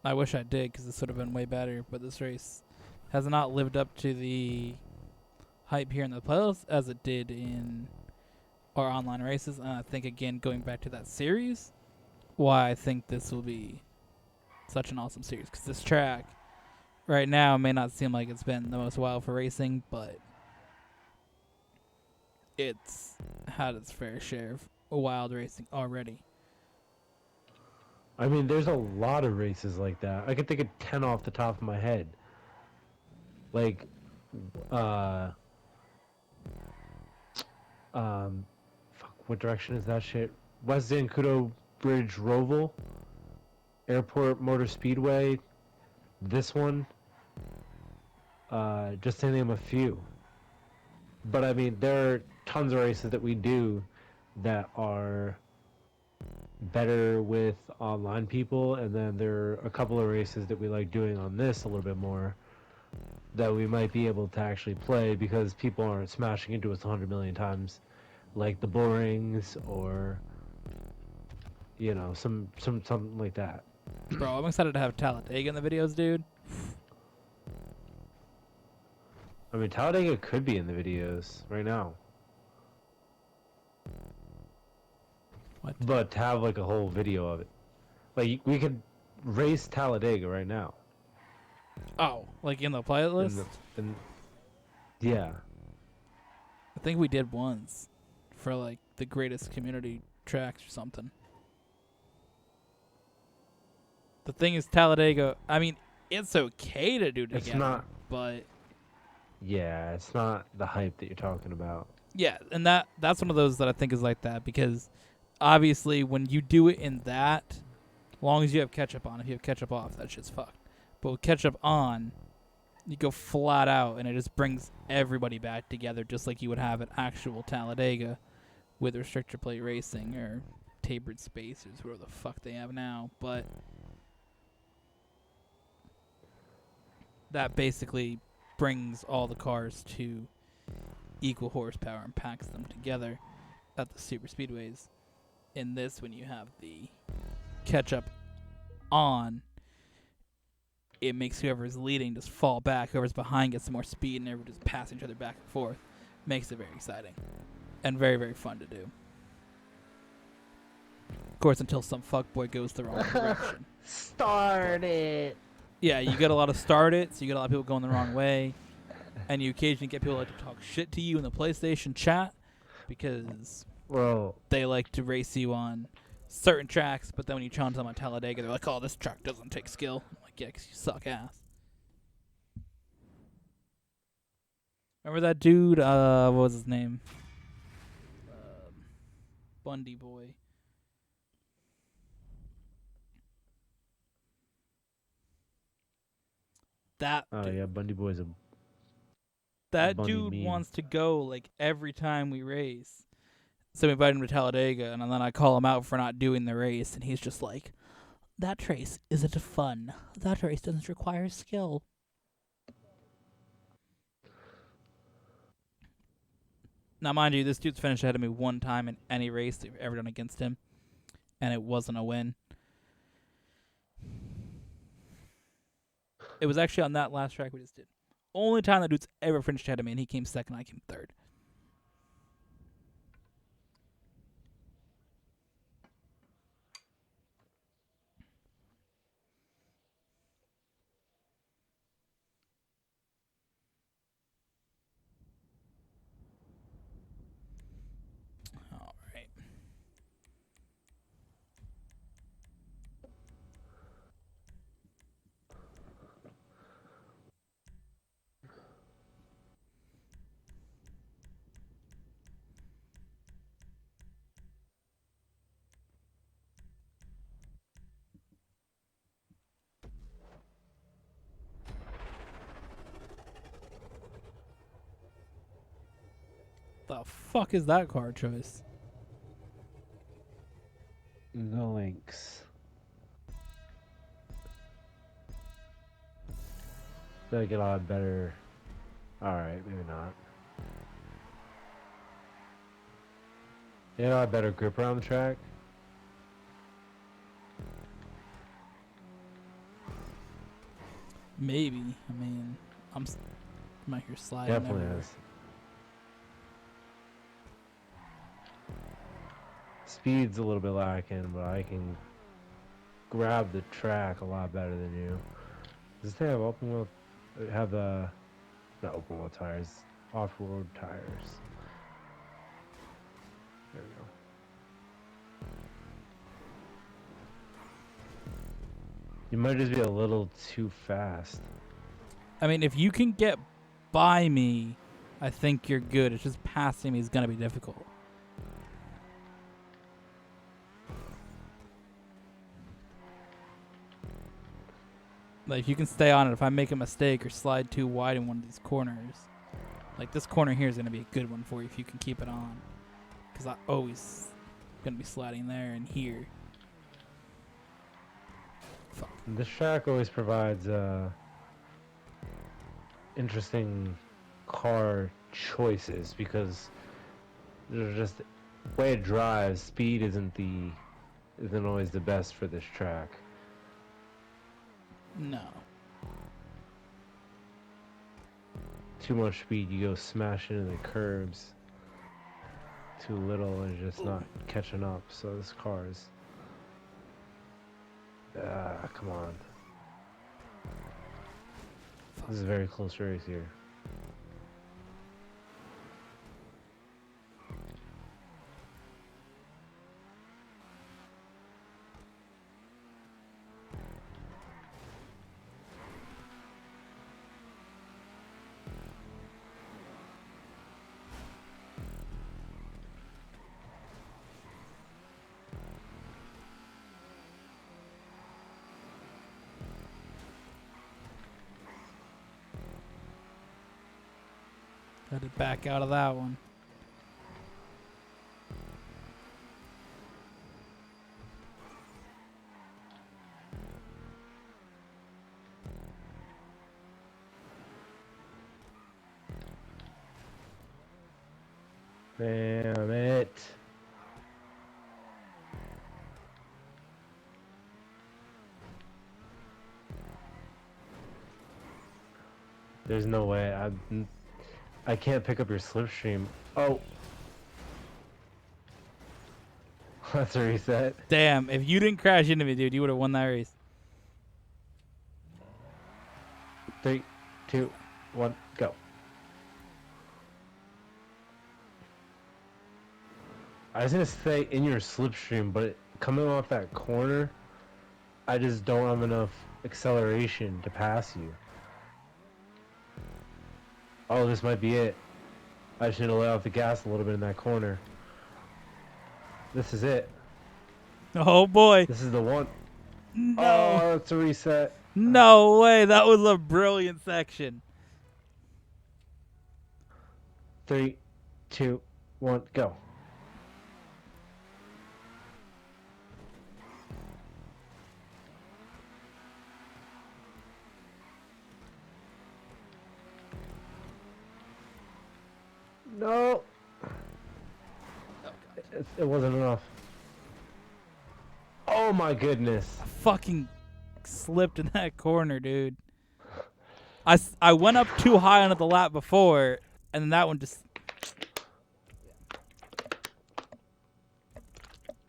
I wish I did, because this would have been way better, but this race has not lived up to the hype here in the playoffs as it did in our online races. And I think, again, going back to that series, why I think this will be such an awesome series because this track right now may not seem like it's been the most wild for racing, but it's had its fair share of wild racing already. I mean, there's a lot of races like that. I can think of 10 off the top of my head. Like, uh, fuck, what direction is that shit? West Zancudo Bridge Roval, Airport Motor Speedway, this one, just to name a few. But I mean, there are tons of races that we do that are better with online people, and then there are a couple of races that we like doing on this a little bit more that we might be able to actually play because people aren't smashing into us 100 million times, like the bull rings or something like that. Bro, I'm excited to have Talladega in the videos, dude. I mean, Talladega could be in the videos right now. What? But to have like a whole video of it, like we could race Talladega right now. Oh, like in the playlist? Yeah. I think we did once for like the greatest community tracks or something. The thing is, Talladega, I mean, it's okay to do together, It's not. but Yeah, it's not the hype that you're talking about. yeah, and that's one of those that I think is like that because obviously when you do it in that, as long as you have ketchup on, if you have ketchup off, that shit's fucked. But with ketchup on, you go flat out and it just brings everybody back together just like you would have at actual Talladega with restrictor plate racing or tapered spacers, whatever the fuck they have now. But that basically brings all the cars to equal horsepower and packs them together at the super speedways. In this, when you have the ketchup on, it makes whoever's leading just fall back. Whoever's behind gets some more speed, and everyone just passing each other back and forth. Makes it very exciting and very, very fun to do. Of course, until some fuckboy goes the wrong direction. Start it. Yeah, you get a lot of start it, so you get a lot of people going the wrong way. And you occasionally get people like to talk shit to you in the PlayStation chat because they like to race you on certain tracks, but then when you challenge them on Talladega, they're like, oh, this track doesn't take skill. I'm like, yeah, because you suck ass. Remember that dude? What was his name? Bundy Boy. That dude. Yeah, Bundy Boy's a That Bundy dude meme. wants to go like every time we race. So we invite him to Talladega, and then I call him out for not doing the race, and he's just like, that race isn't fun. That race doesn't require skill. Now, mind you, this dude's finished ahead of me one time in any race they've ever done against him, and it wasn't a win. It was actually on that last track we just did. Only time that dude's ever finished ahead of me, and he came second, I came third. All right. The fuck is that car choice? The links. They get a lot better. Alright, maybe not. They get a lot better grip around the track. Maybe. I mean, I'm out here sliding. Definitely everywhere. is. Speed's a little bit lacking, but I can grab the track a lot better than you. Does this have open wheel? Have not open wheel tires, off road tires. There we go. You might just be a little too fast. I mean, if you can get by me, I think you're good. It's just passing me is going to be difficult. Like, you can stay on it. If I make a mistake or slide too wide in one of these corners, like this corner here is going to be a good one for you if you can keep it on. Because I always going to be sliding there and here. Fuck. This track always provides interesting car choices because there's just the way it drives. Speed isn't always the best for this track. No. Too much speed, you go smashing into the curbs. Too little and just not catching up. So this car is. Come on. This is a very close race here. Had to back out of that one. Damn it. There's no way. I can't pick up your slipstream. Oh. That's a reset. Damn, if you didn't crash into me, dude, you would have won that race. 3, 2, 1, go. I was gonna stay in your slipstream, but coming off that corner, I just don't have enough acceleration to pass you. Oh, this might be it. I just need to let off the gas a little bit in that corner. This is it. Oh, boy. This is the one. No. Oh, it's a reset. No way. That was a brilliant section. 3, 2, 1, go. No. It wasn't enough. Oh my goodness. I fucking slipped in that corner, dude. I went up too high on the lap before, and then that one just...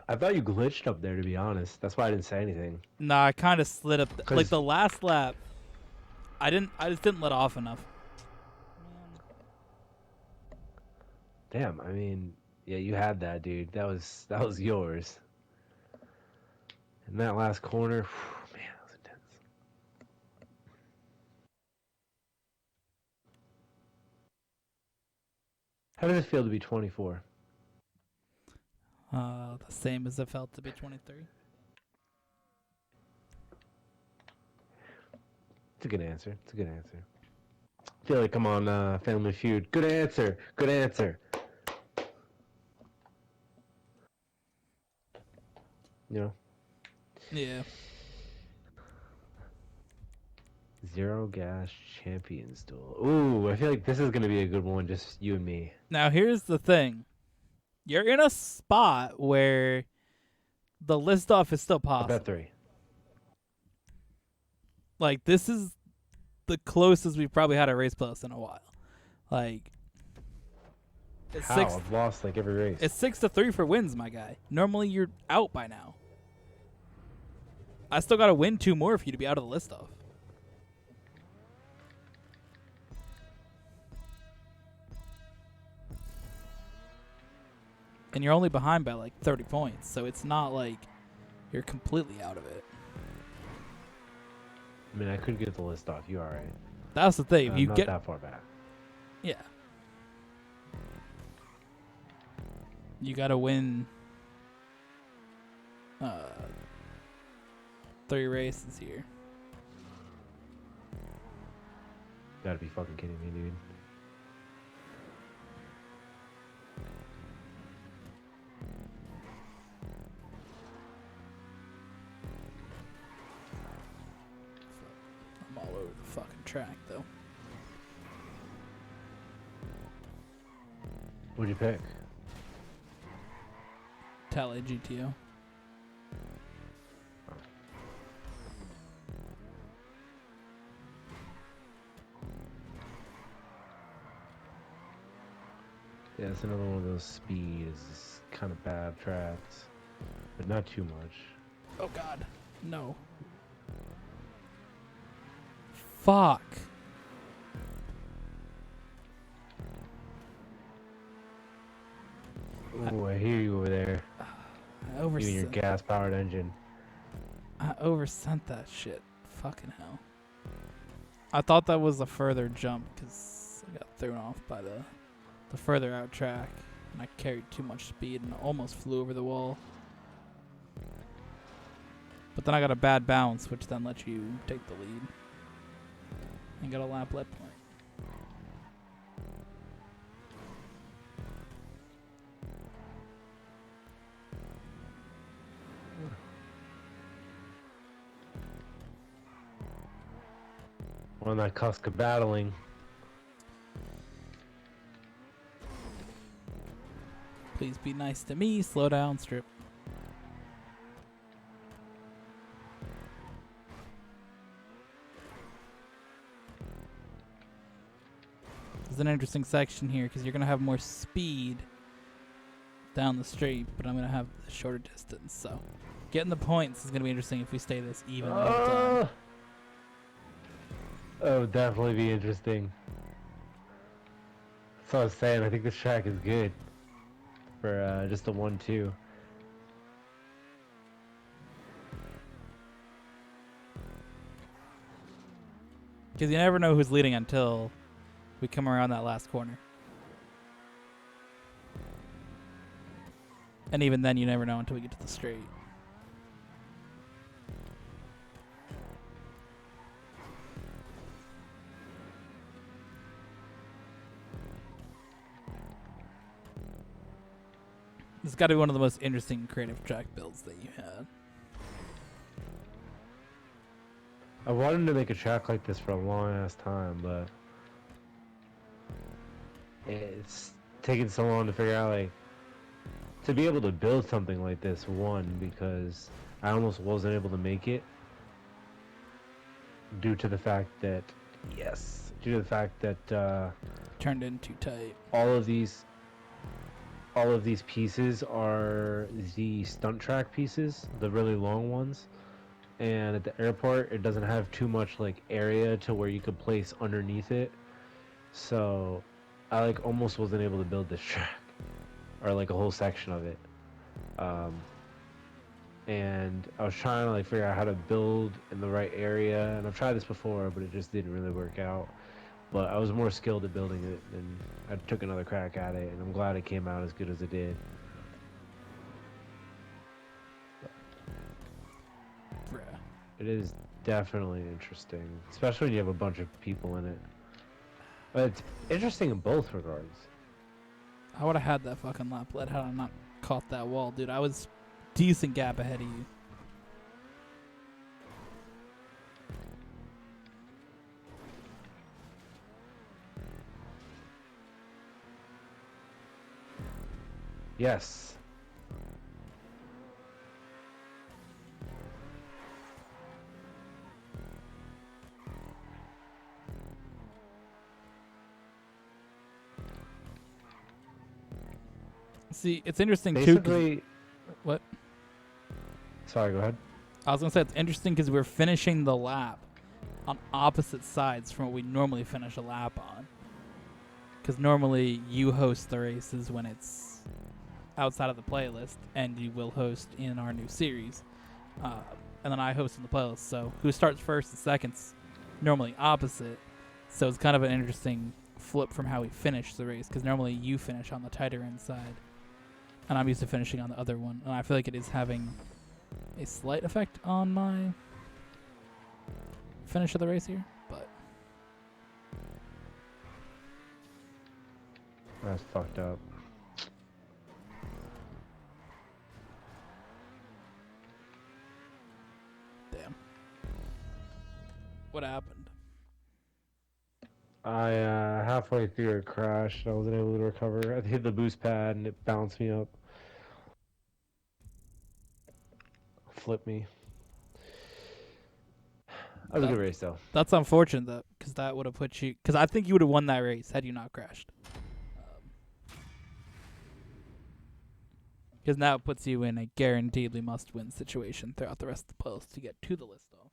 I thought you glitched up there, to be honest. That's why I didn't say anything. Nah, I kind of slid up. Like the last lap, I just didn't let off enough. Damn, I mean, yeah, you had that, dude. That was yours. In that last corner, whew, man, that was intense. How does it feel to be 24? The same as it felt to be 23. It's a good answer. It's a good answer. I feel like I'm on Family Feud. Good answer. Good answer. You know? Yeah. Zero gas champions duel. Ooh, I feel like this is gonna be a good one, just you and me. Now here's the thing. You're in a spot where the list off is still I possible. bet 3. Like, this is the closest we've probably had a race plus in a while. Like, it's How? I've lost like every race. It's 6-3 for wins, my guy. Normally you're out by now. I still got to win 2 more for you to be out of the list off. And you're only behind by like 30 points, so it's not like you're completely out of it. I mean, I could get the list off. You all right? That's the thing. If I'm you not get that far back. Yeah. You got to win 3 races here. Gotta be fucking kidding me, dude. I'm all over the fucking track, though. What'd you pick? Tally GTO. Yeah, it's another one of those speeds, kind of bad tracks, but not too much. Oh god. No. Fuck. Oh, I hear you over there. I You and your oversent. gas-powered engine. I oversent that shit. Fucking hell. I thought that was a further jump because I got thrown off by the further out track, and I carried too much speed and almost flew over the wall. But then I got a bad bounce, which then lets you take the lead and got a lap lead point. On that cusp of battling. Please be nice to me. Slow down, Strip. There's an interesting section here because you're going to have more speed down the straight, but I'm going to have the shorter distance. So getting the points is going to be interesting if we stay this even the whole time. That would definitely be interesting. That's what I was saying. I think this track is good for just a 1-2. Because you never know who's leading until we come around that last corner. And even then, you never know until we get to the straight. This has got to be one of the most interesting creative track builds that you had. I wanted to make a track like this for a long ass time, but it's taken so long to figure out, like, to be able to build something like this. One, because I almost wasn't able to make it due to the fact that Turned in too tight. all of these pieces are the stunt track pieces, the really long ones. And at the airport, it doesn't have too much like area to where you could place underneath it. So I like almost wasn't able to build this track or like a whole section of it. And I was trying to like figure out how to build in the right area, and I've tried this before, but it just didn't really work out. But I was more skilled at building it, and I took another crack at it, and I'm glad it came out as good as it did. Bruh. It is definitely interesting, especially when you have a bunch of people in it. But it's interesting in both regards. I would have had that fucking lap lead had I not caught that wall, dude. I was decent gap ahead of you. Yes. See, it's interesting too. Basically, What? sorry, go ahead. I was gonna say it's interesting because we're finishing the lap on opposite sides from what we normally finish a lap on. Because normally you host the races when it's outside of the playlist, and you will host in our new series. And then I host in the playlist. So who starts first and second's normally opposite. So it's kind of an interesting flip from how we finish the race. Because normally you finish on the tighter end side, and I'm used to finishing on the other one. And I feel like it is having a slight effect on my finish of the race here, but That's fucked up. damn. What happened? I halfway through it crashed. I wasn't able to recover. I hit the boost pad and it bounced me up. Flipped me. That was a good race though. That's unfortunate, though, because that would have put you. Because I think you would have won that race had you not crashed. Because now it puts you in a guaranteedly must-win situation throughout the rest of the post to get to the list off.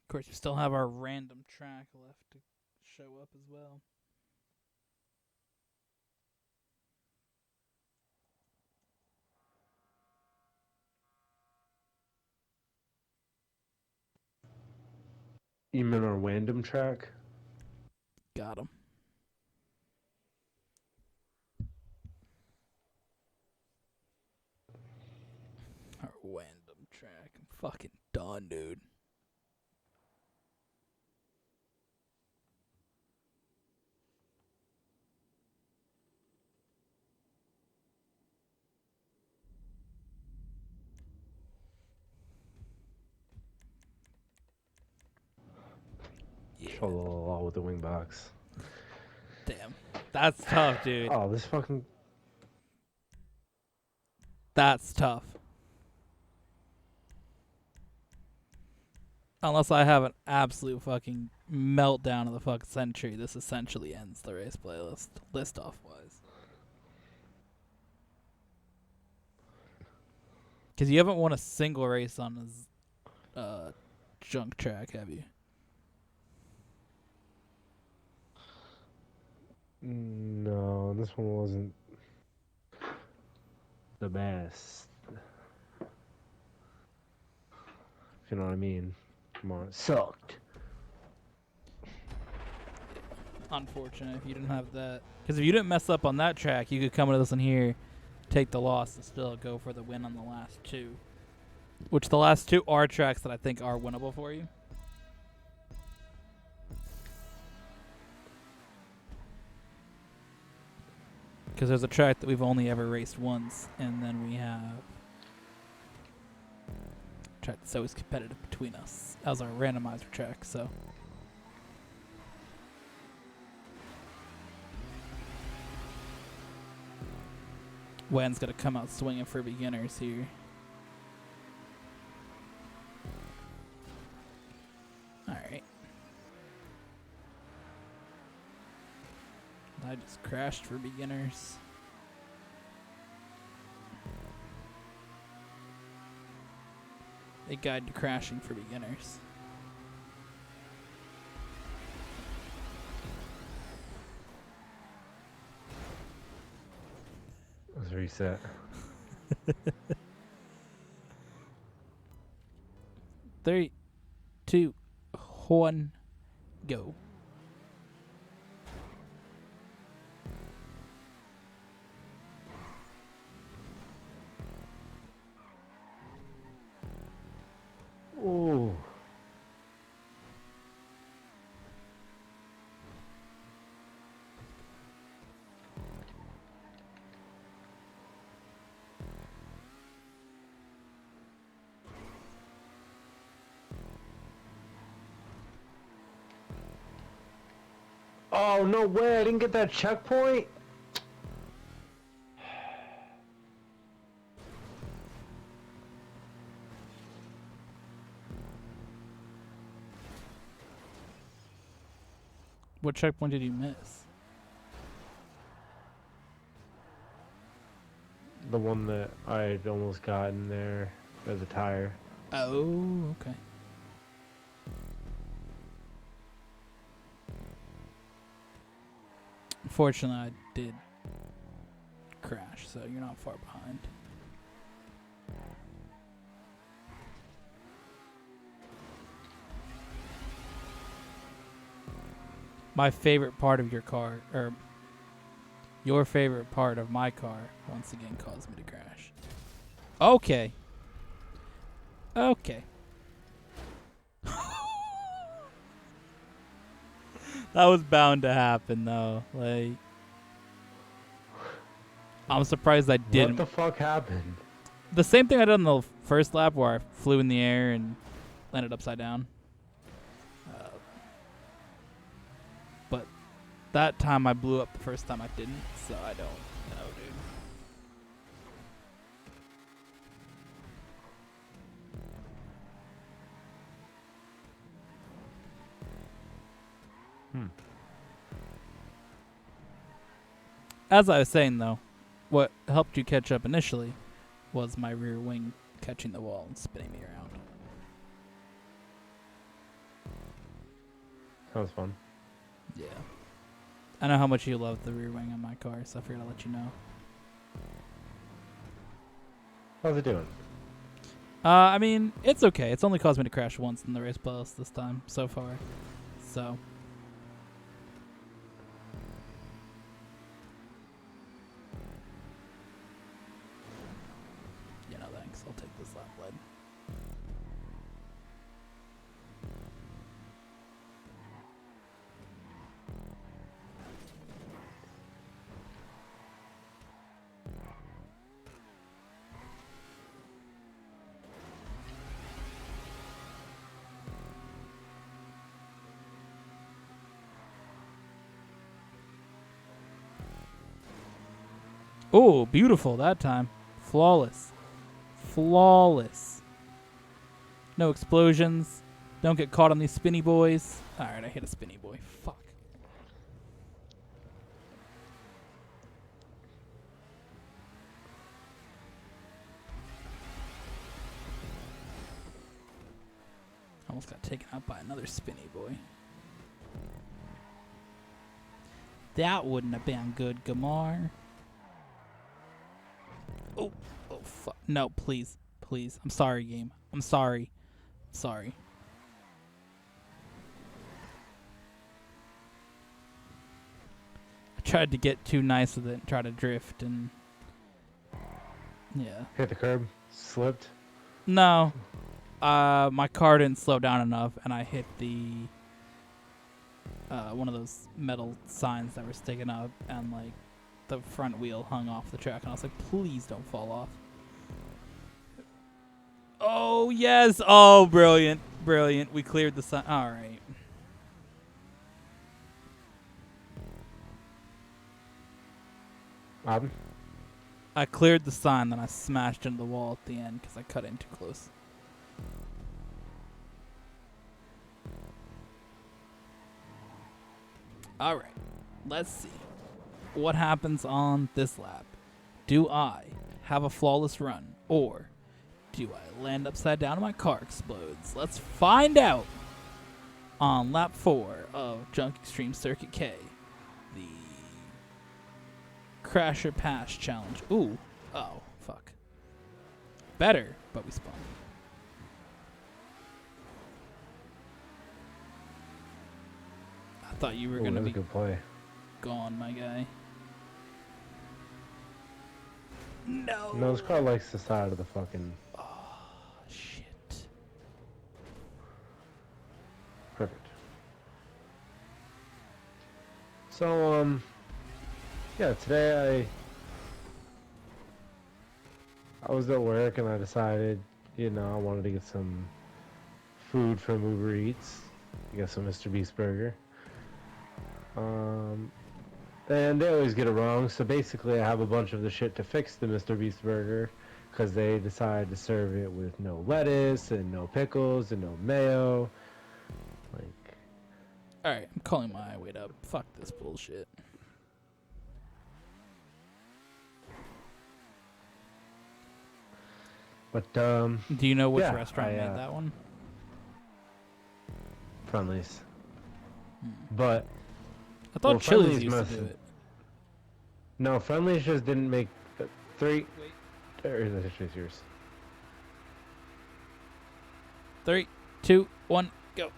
Of course, we still have our random track left to show up as well. You mean our random track? Got him. Our random track. I'm fucking done, dude. Yeah. Shalala with the wing box. Damn. That's tough, dude. Oh, this fucking. That's tough. Unless I have an absolute fucking meltdown of the fucking century, this essentially ends the race playlist, list off wise. Because you haven't won a single race on this junk track, have you? No, this one wasn't the best. If you know what I mean. Come on, it sucked. Unfortunate if you didn't have that. Because if you didn't mess up on that track, you could come into this one here, take the loss, and still go for the win on the last two. Which the last two are tracks that I think are winnable for you. Because there's a track that we've only ever raced once, and then we have a track that's always competitive between us as our randomizer track, so. Wen's going to come out swinging for beginners here. Alright. I just crashed for beginners. A guide to crashing for beginners. Let's reset. 3, 2, 1, go. Ooh. Oh, no way. I didn't get that checkpoint. What checkpoint did you miss? The one that I'd almost gotten there as a tire. Oh, okay. Unfortunately, I did crash, so you're not far behind. My favorite part of your car, or your favorite part of my car, once again caused me to crash. Okay. Okay. That was bound to happen, though. Like, I'm surprised I didn't. What the fuck happened? The same thing I did on the first lap where I flew in the air and landed upside down. But that time I blew up. The first time I didn't, so I don't know, dude. As I was saying, though, what helped you catch up initially was my rear wing catching the wall and spinning me around. Sounds fun. Yeah. I know how much you love the rear wing on my car, so I figured I'd let you know. How's it doing? I mean, it's okay. It's only caused me to crash once in the race plus this time so far. So. Yeah, no thanks. I'll take this lap lead. Oh, beautiful that time. Flawless. Flawless. No explosions. Don't get caught on these spinny boys. Alright, I hit a spinny boy. Fuck. Almost got taken out by another spinny boy. That wouldn't have been good, Gamar. Oh, oh, fuck. No, please. Please. I'm sorry, game. I'm sorry. Sorry. I tried to get too nice with it and try to drift and... Yeah. Hit the curb, slipped. No. My car didn't slow down enough, and I hit the... one of those metal signs that were sticking up, and, like, the front wheel hung off the track, and I was like, please don't fall off. Oh, yes. Oh, brilliant. Brilliant. We cleared the sign. All right. I cleared the sign, then I smashed into the wall at the end because I cut in too close. All right. Let's see. What happens on this lap? Do I have a flawless run, or do I land upside down and my car explodes? Let's find out on lap 4 of Junk Extreme Circuit K, the Crasher Pass Challenge. Ooh. Oh, fuck. Better, but we spun. I thought you were going to be a good play. gone, my guy. No. No, this car likes the side of the fucking... Oh, shit. Perfect. So, yeah, today I was at work and I decided, I wanted to get some food from Uber Eats. I got some Mr. Beast burger. And they always get it wrong, so basically I have a bunch of the shit to fix the Mr. Beast burger, because they decided to serve it with no lettuce and no pickles and no mayo. Like, All right, I'm calling my weight up. Fuck this bullshit. But Do you know which yeah, restaurant made that one? Friendlies. But I thought Chili's Friendlies used to must. do it. No, Friendlies just didn't make 3. Or is that yours? 3, 2, 1, go.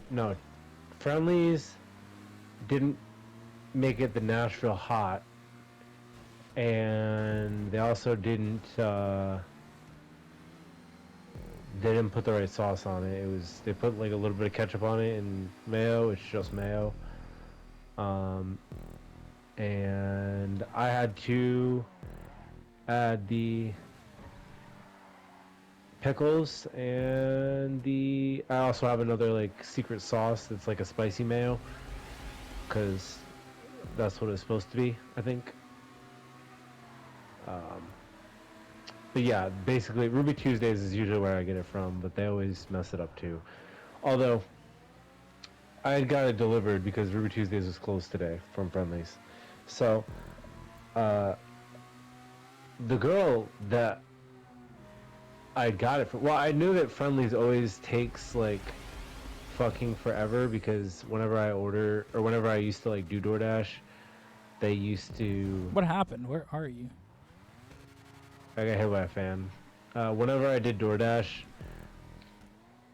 No, Friendlies didn't make it the Nashville hot, and they also didn't. They didn't put the right sauce on it. They put like a little bit of ketchup on it and mayo. It's just mayo. And I had to add the pickles and I also have another like secret sauce that's like a spicy mayo, because that's what it's supposed to be, I think. But yeah, basically Ruby Tuesdays is usually where I get it from, but they always mess it up too. Although I had got it delivered because Ruby Tuesdays was closed today from Friendlies. So the girl that I got it from, well, I knew that Friendlies always takes like fucking forever, because whenever I order, or whenever I used to like do DoorDash, they used to. What happened? Where are you? I got hit by a fan. Whenever I did DoorDash,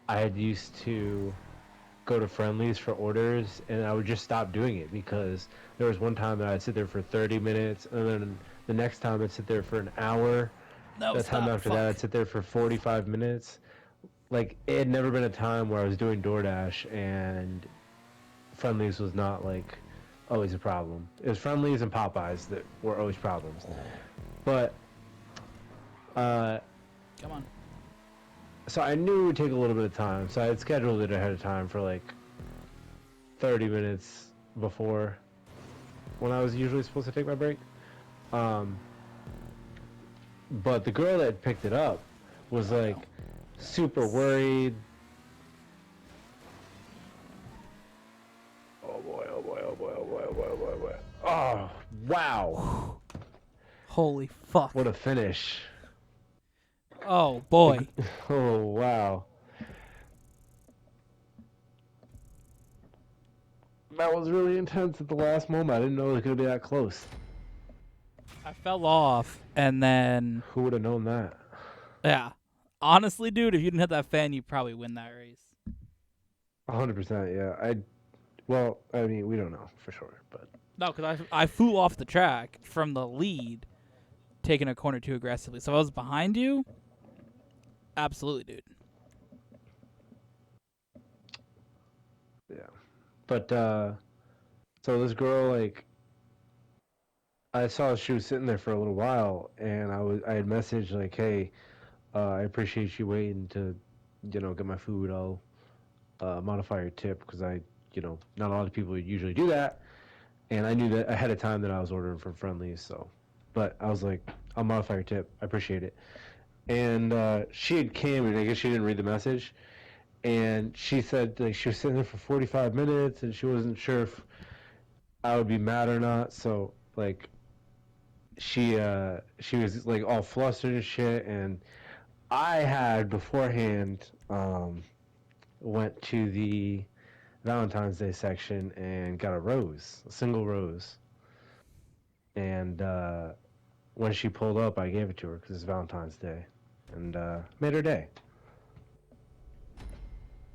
I had used to go to Friendlies for orders, and I would just stop doing it because there was one time that I'd sit there for 30 minutes, and then the next time I'd sit there for an hour. No, That time after that, I'd sit there for 45 minutes. Like, it had never been a time where I was doing DoorDash and Friendlies was not like always a problem. It was Friendlies and Popeyes that were always problems. But come on. so I knew it would take a little bit of time, so I had scheduled it ahead of time for like 30 minutes before when I was usually supposed to take my break. But the girl that picked it up was like super worried. Oh boy, oh boy, oh boy, oh boy, oh boy, oh boy, oh boy. Oh, wow. Holy fuck. What a finish. Oh boy. Oh, wow. That was really intense at the last moment. I didn't know it was going to be that close. I fell off, and then Who would have known that? yeah. Honestly, dude, if you didn't hit that fan, you'd probably win that race. 100%, yeah. Well, I mean, we don't know for sure, but No, because I flew off the track from the lead, taking a corner too aggressively. So if I was behind you, absolutely, dude. yeah. But so this girl, like, I saw she was sitting there for a little while, and I had messaged like, hey, I appreciate you waiting to, get my food. I'll modify your tip, because not a lot of people usually do that, and I knew that ahead of time that I was ordering from Friendlies. So, but I was like, I'll modify your tip. I appreciate it. And she had came, and I guess she didn't read the message, and she said like she was sitting there for 45 minutes, and she wasn't sure if I would be mad or not. So like she was like all flustered and shit, and I had beforehand went to the Valentine's Day section and got a single rose, and when she pulled up, I gave it to her because it's Valentine's Day, and made her day.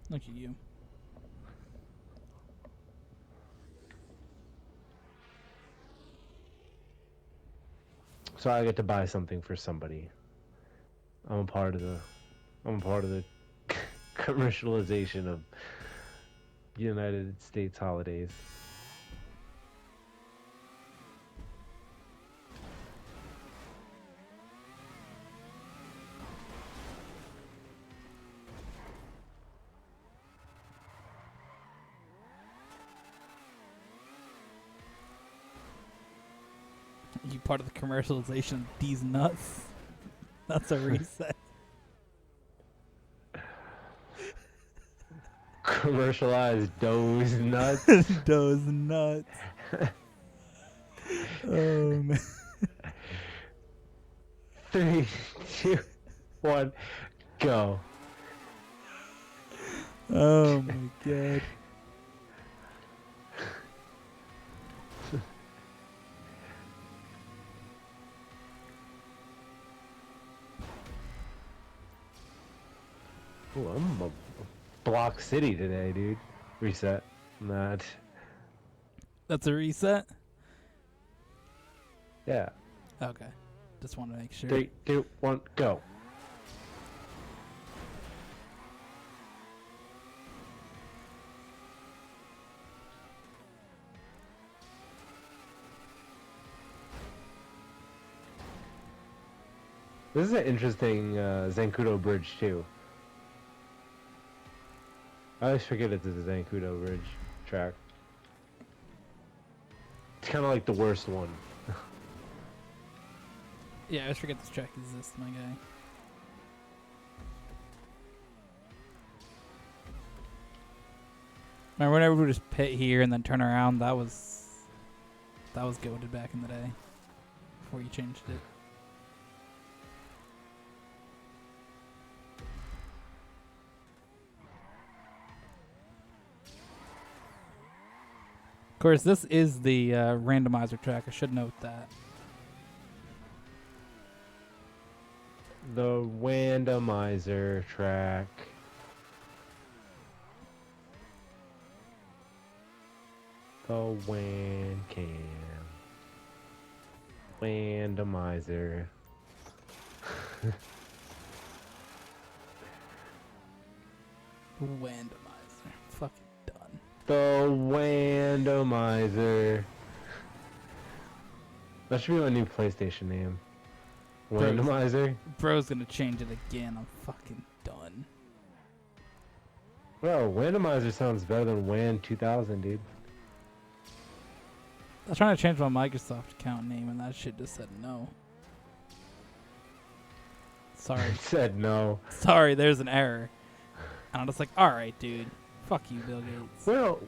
Look at you. So I get to buy something for somebody. I'm a part of the commercialization of United States holidays. You part of the commercialization of these nuts. That's a reset. commercialized doze nuts. Those nuts. Oh man. 3, 2, 1, go. Oh my god. Ooh, I'm a block city today, dude. Reset. Not. That's a reset? Yeah. Okay. Just want to make sure. 3, 2, 1, go. This is an interesting Zancudo bridge too. I always forget it's a Zancudo bridge track. It's kind of like the worst one. Yeah, I always forget this track exists, my guy. Remember whenever we just pit here and then turn around? That was goated back in the day. Before you changed it. Of course, this is the randomizer track. I should note that. The randomizer track. The WAN cam. Randomizer. Randomizer. Fucking done. The randomizer. That should be my new PlayStation name. Randomizer. Bro's gonna change it again. I'm fucking done. Bro, randomizer sounds better than WAN 2000, dude. I was trying to change my Microsoft account name and that shit just said no. Sorry. It said no. Sorry, there's an error. And I'm just like, alright, dude. Fuck you, Bill Gates. Well,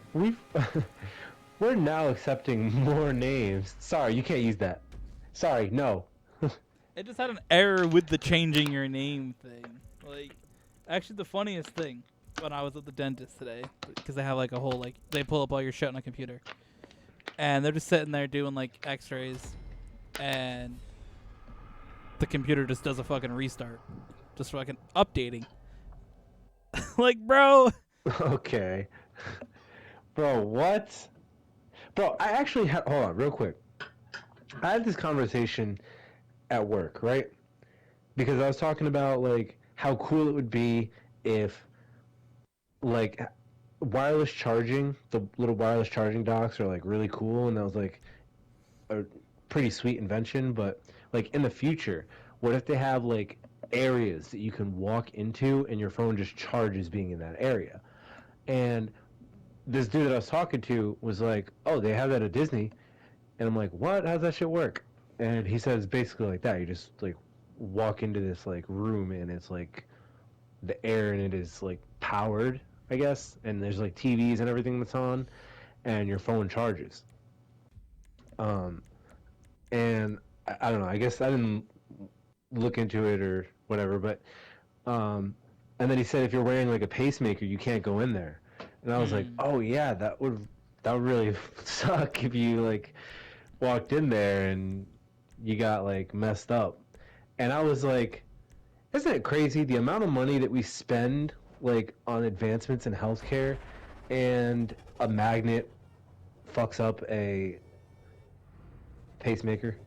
we're now accepting more names. Sorry, you can't use that. Sorry, no. It just had an error with the changing your name thing. Like, actually, the funniest thing when I was at the dentist today, because they have like a whole, like, they pull up all your shit on a computer. And they're just sitting there doing like x-rays. And the computer just does a fucking restart. Just fucking updating. Like, bro. Okay. Bro, what? Bro, I actually had... Hold on, real quick. I had this conversation at work, right? Because I was talking about, like, how cool it would be if, like, wireless charging, the little wireless charging docks are, like, really cool, and that was, like, a pretty sweet invention, but, like, in the future, what if they have, like, areas that you can walk into and your phone just charges being in that area? And this dude that I was talking to was like, oh, they have that at Disney. And I'm like, what? How's that shit work? And he says basically like that. You just like walk into this like room and it's like the air in it is like powered, I guess. And there's like TVs and everything that's on and your phone charges. And I don't know. I guess I didn't look into it or whatever, but and then he said if you're wearing like a pacemaker, you can't go in there. And I was like, oh yeah, that would really suck if you like walked in there and you got like messed up. And I was like, isn't it crazy the amount of money that we spend like on advancements in healthcare, and a magnet fucks up a pacemaker?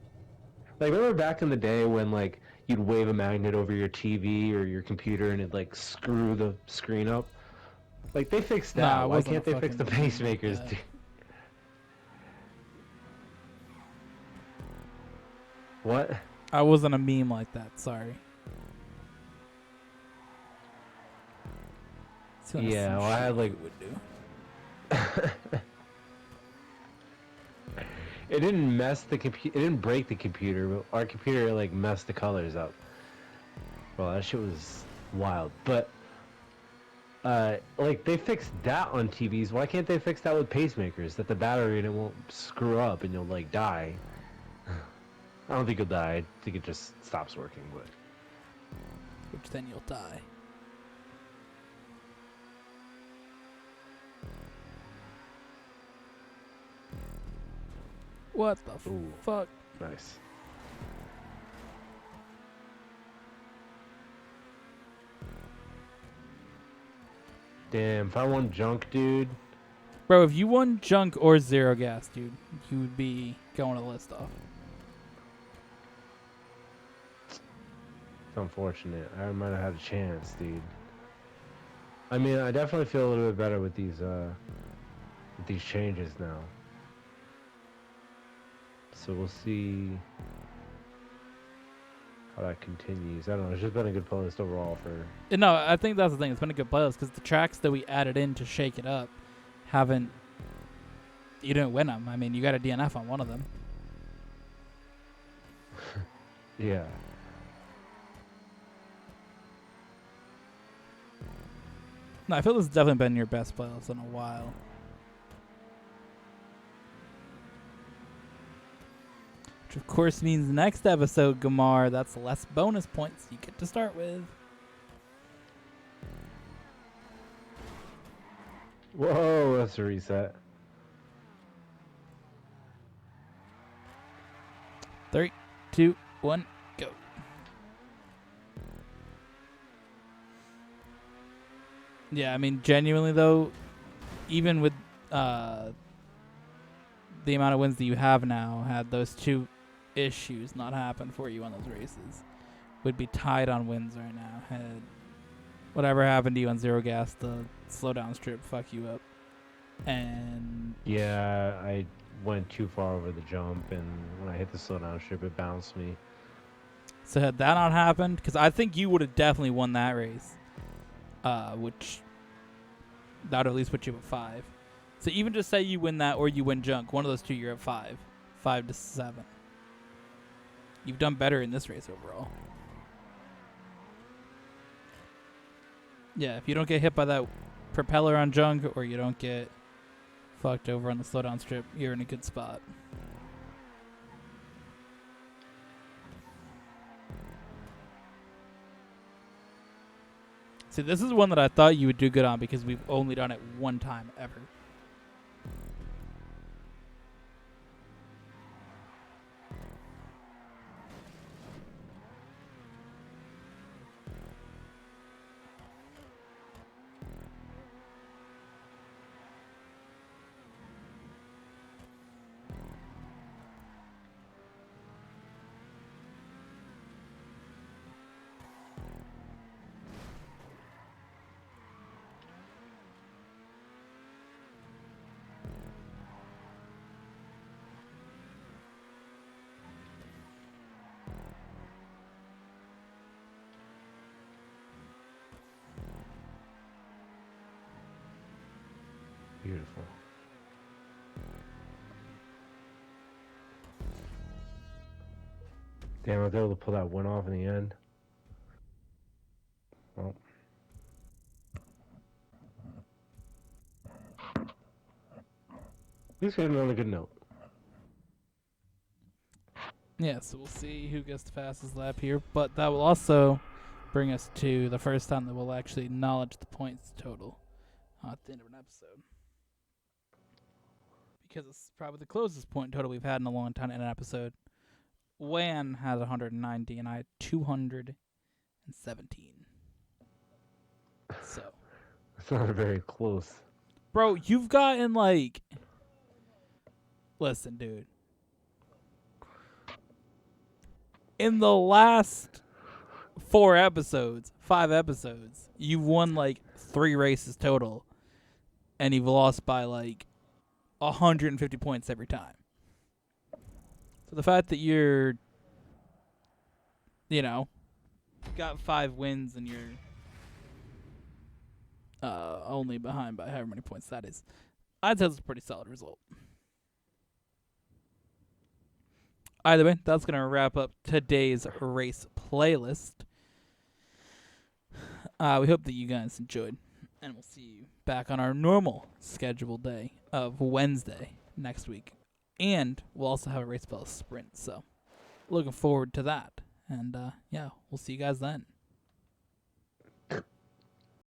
Like, remember back in the day when like you'd wave a magnet over your TV or your computer and it'd like screw the screen up? Like, they fixed that. Nah, Why can't they fix the pacemakers? Like What? I wasn't a meme like that. Sorry. Yeah, well, I had like. Would do. It didn't mess the computer. It didn't break the computer, but our computer like messed the colors up. Well, that shit was wild. But like they fixed that on TVs. Why can't they fix that with pacemakers? That the battery in it won't screw up and you'll like die. I don't think you'll die. I think it just stops working. But Which then you'll die. What the ooh, fuck? nice. Damn, if I won junk, dude. Bro, if you won junk or zero gas, dude, you would be going to the list off. It's unfortunate. I might have had a chance, dude. I mean, I definitely feel a little bit better with these changes now. So we'll see how that continues. I don't know. It's just been a good playlist overall for. No, I think that's the thing. It's been a good playlist because the tracks that we added in to shake it up haven't. You didn't win them. I mean, you got a DNF on one of them. Yeah. No, I feel this has definitely been your best playlist in a while. Which of course means next episode, Gamar, that's less bonus points you get to start with. Whoa, that's a reset. 3, 2, 1, go. Yeah, I mean, genuinely though, even with the amount of wins that you have now, had those two issues not happen for you on those races, would be tied on wins right now. Had whatever happened to you on zero gas, the slowdown strip fuck you up. And Yeah, I went too far over the jump, and when I hit the slowdown strip, it bounced me. so had that not happened, because I think you would have definitely won that race, which that would at least put you at 5. So even just say you win that or you win junk, one of those two you're at 5 to 7. You've done better in this race overall. Yeah, if you don't get hit by that propeller on junk or you don't get fucked over on the slowdown strip, you're in a good spot. See, this is one that I thought you would do good on because we've only done it one time ever. Beautiful. Damn, I was able to pull that one off in the end. Well. At least we ended on a good note. Yeah, so we'll see who gets the fastest lap here, but that will also bring us to the first time that we'll actually acknowledge the points total at the end of an episode. Because it's probably the closest point total we've had in a long time in an episode. Wan has 190 and I had 217. So, It's not very close. bro, you've gotten like... Listen, dude. In the last 5 episodes, you've won like 3 races total. And you've lost by like 150 points every time. So the fact that you're, got 5 wins and you're only behind by however many points that is, I'd say that's a pretty solid result. Either way, that's going to wrap up today's race playlist. We hope that you guys enjoyed. And we'll see you back on our normal scheduled day of Wednesday next week. And we'll also have a Race Ball sprint. So looking forward to that. And yeah, we'll see you guys then.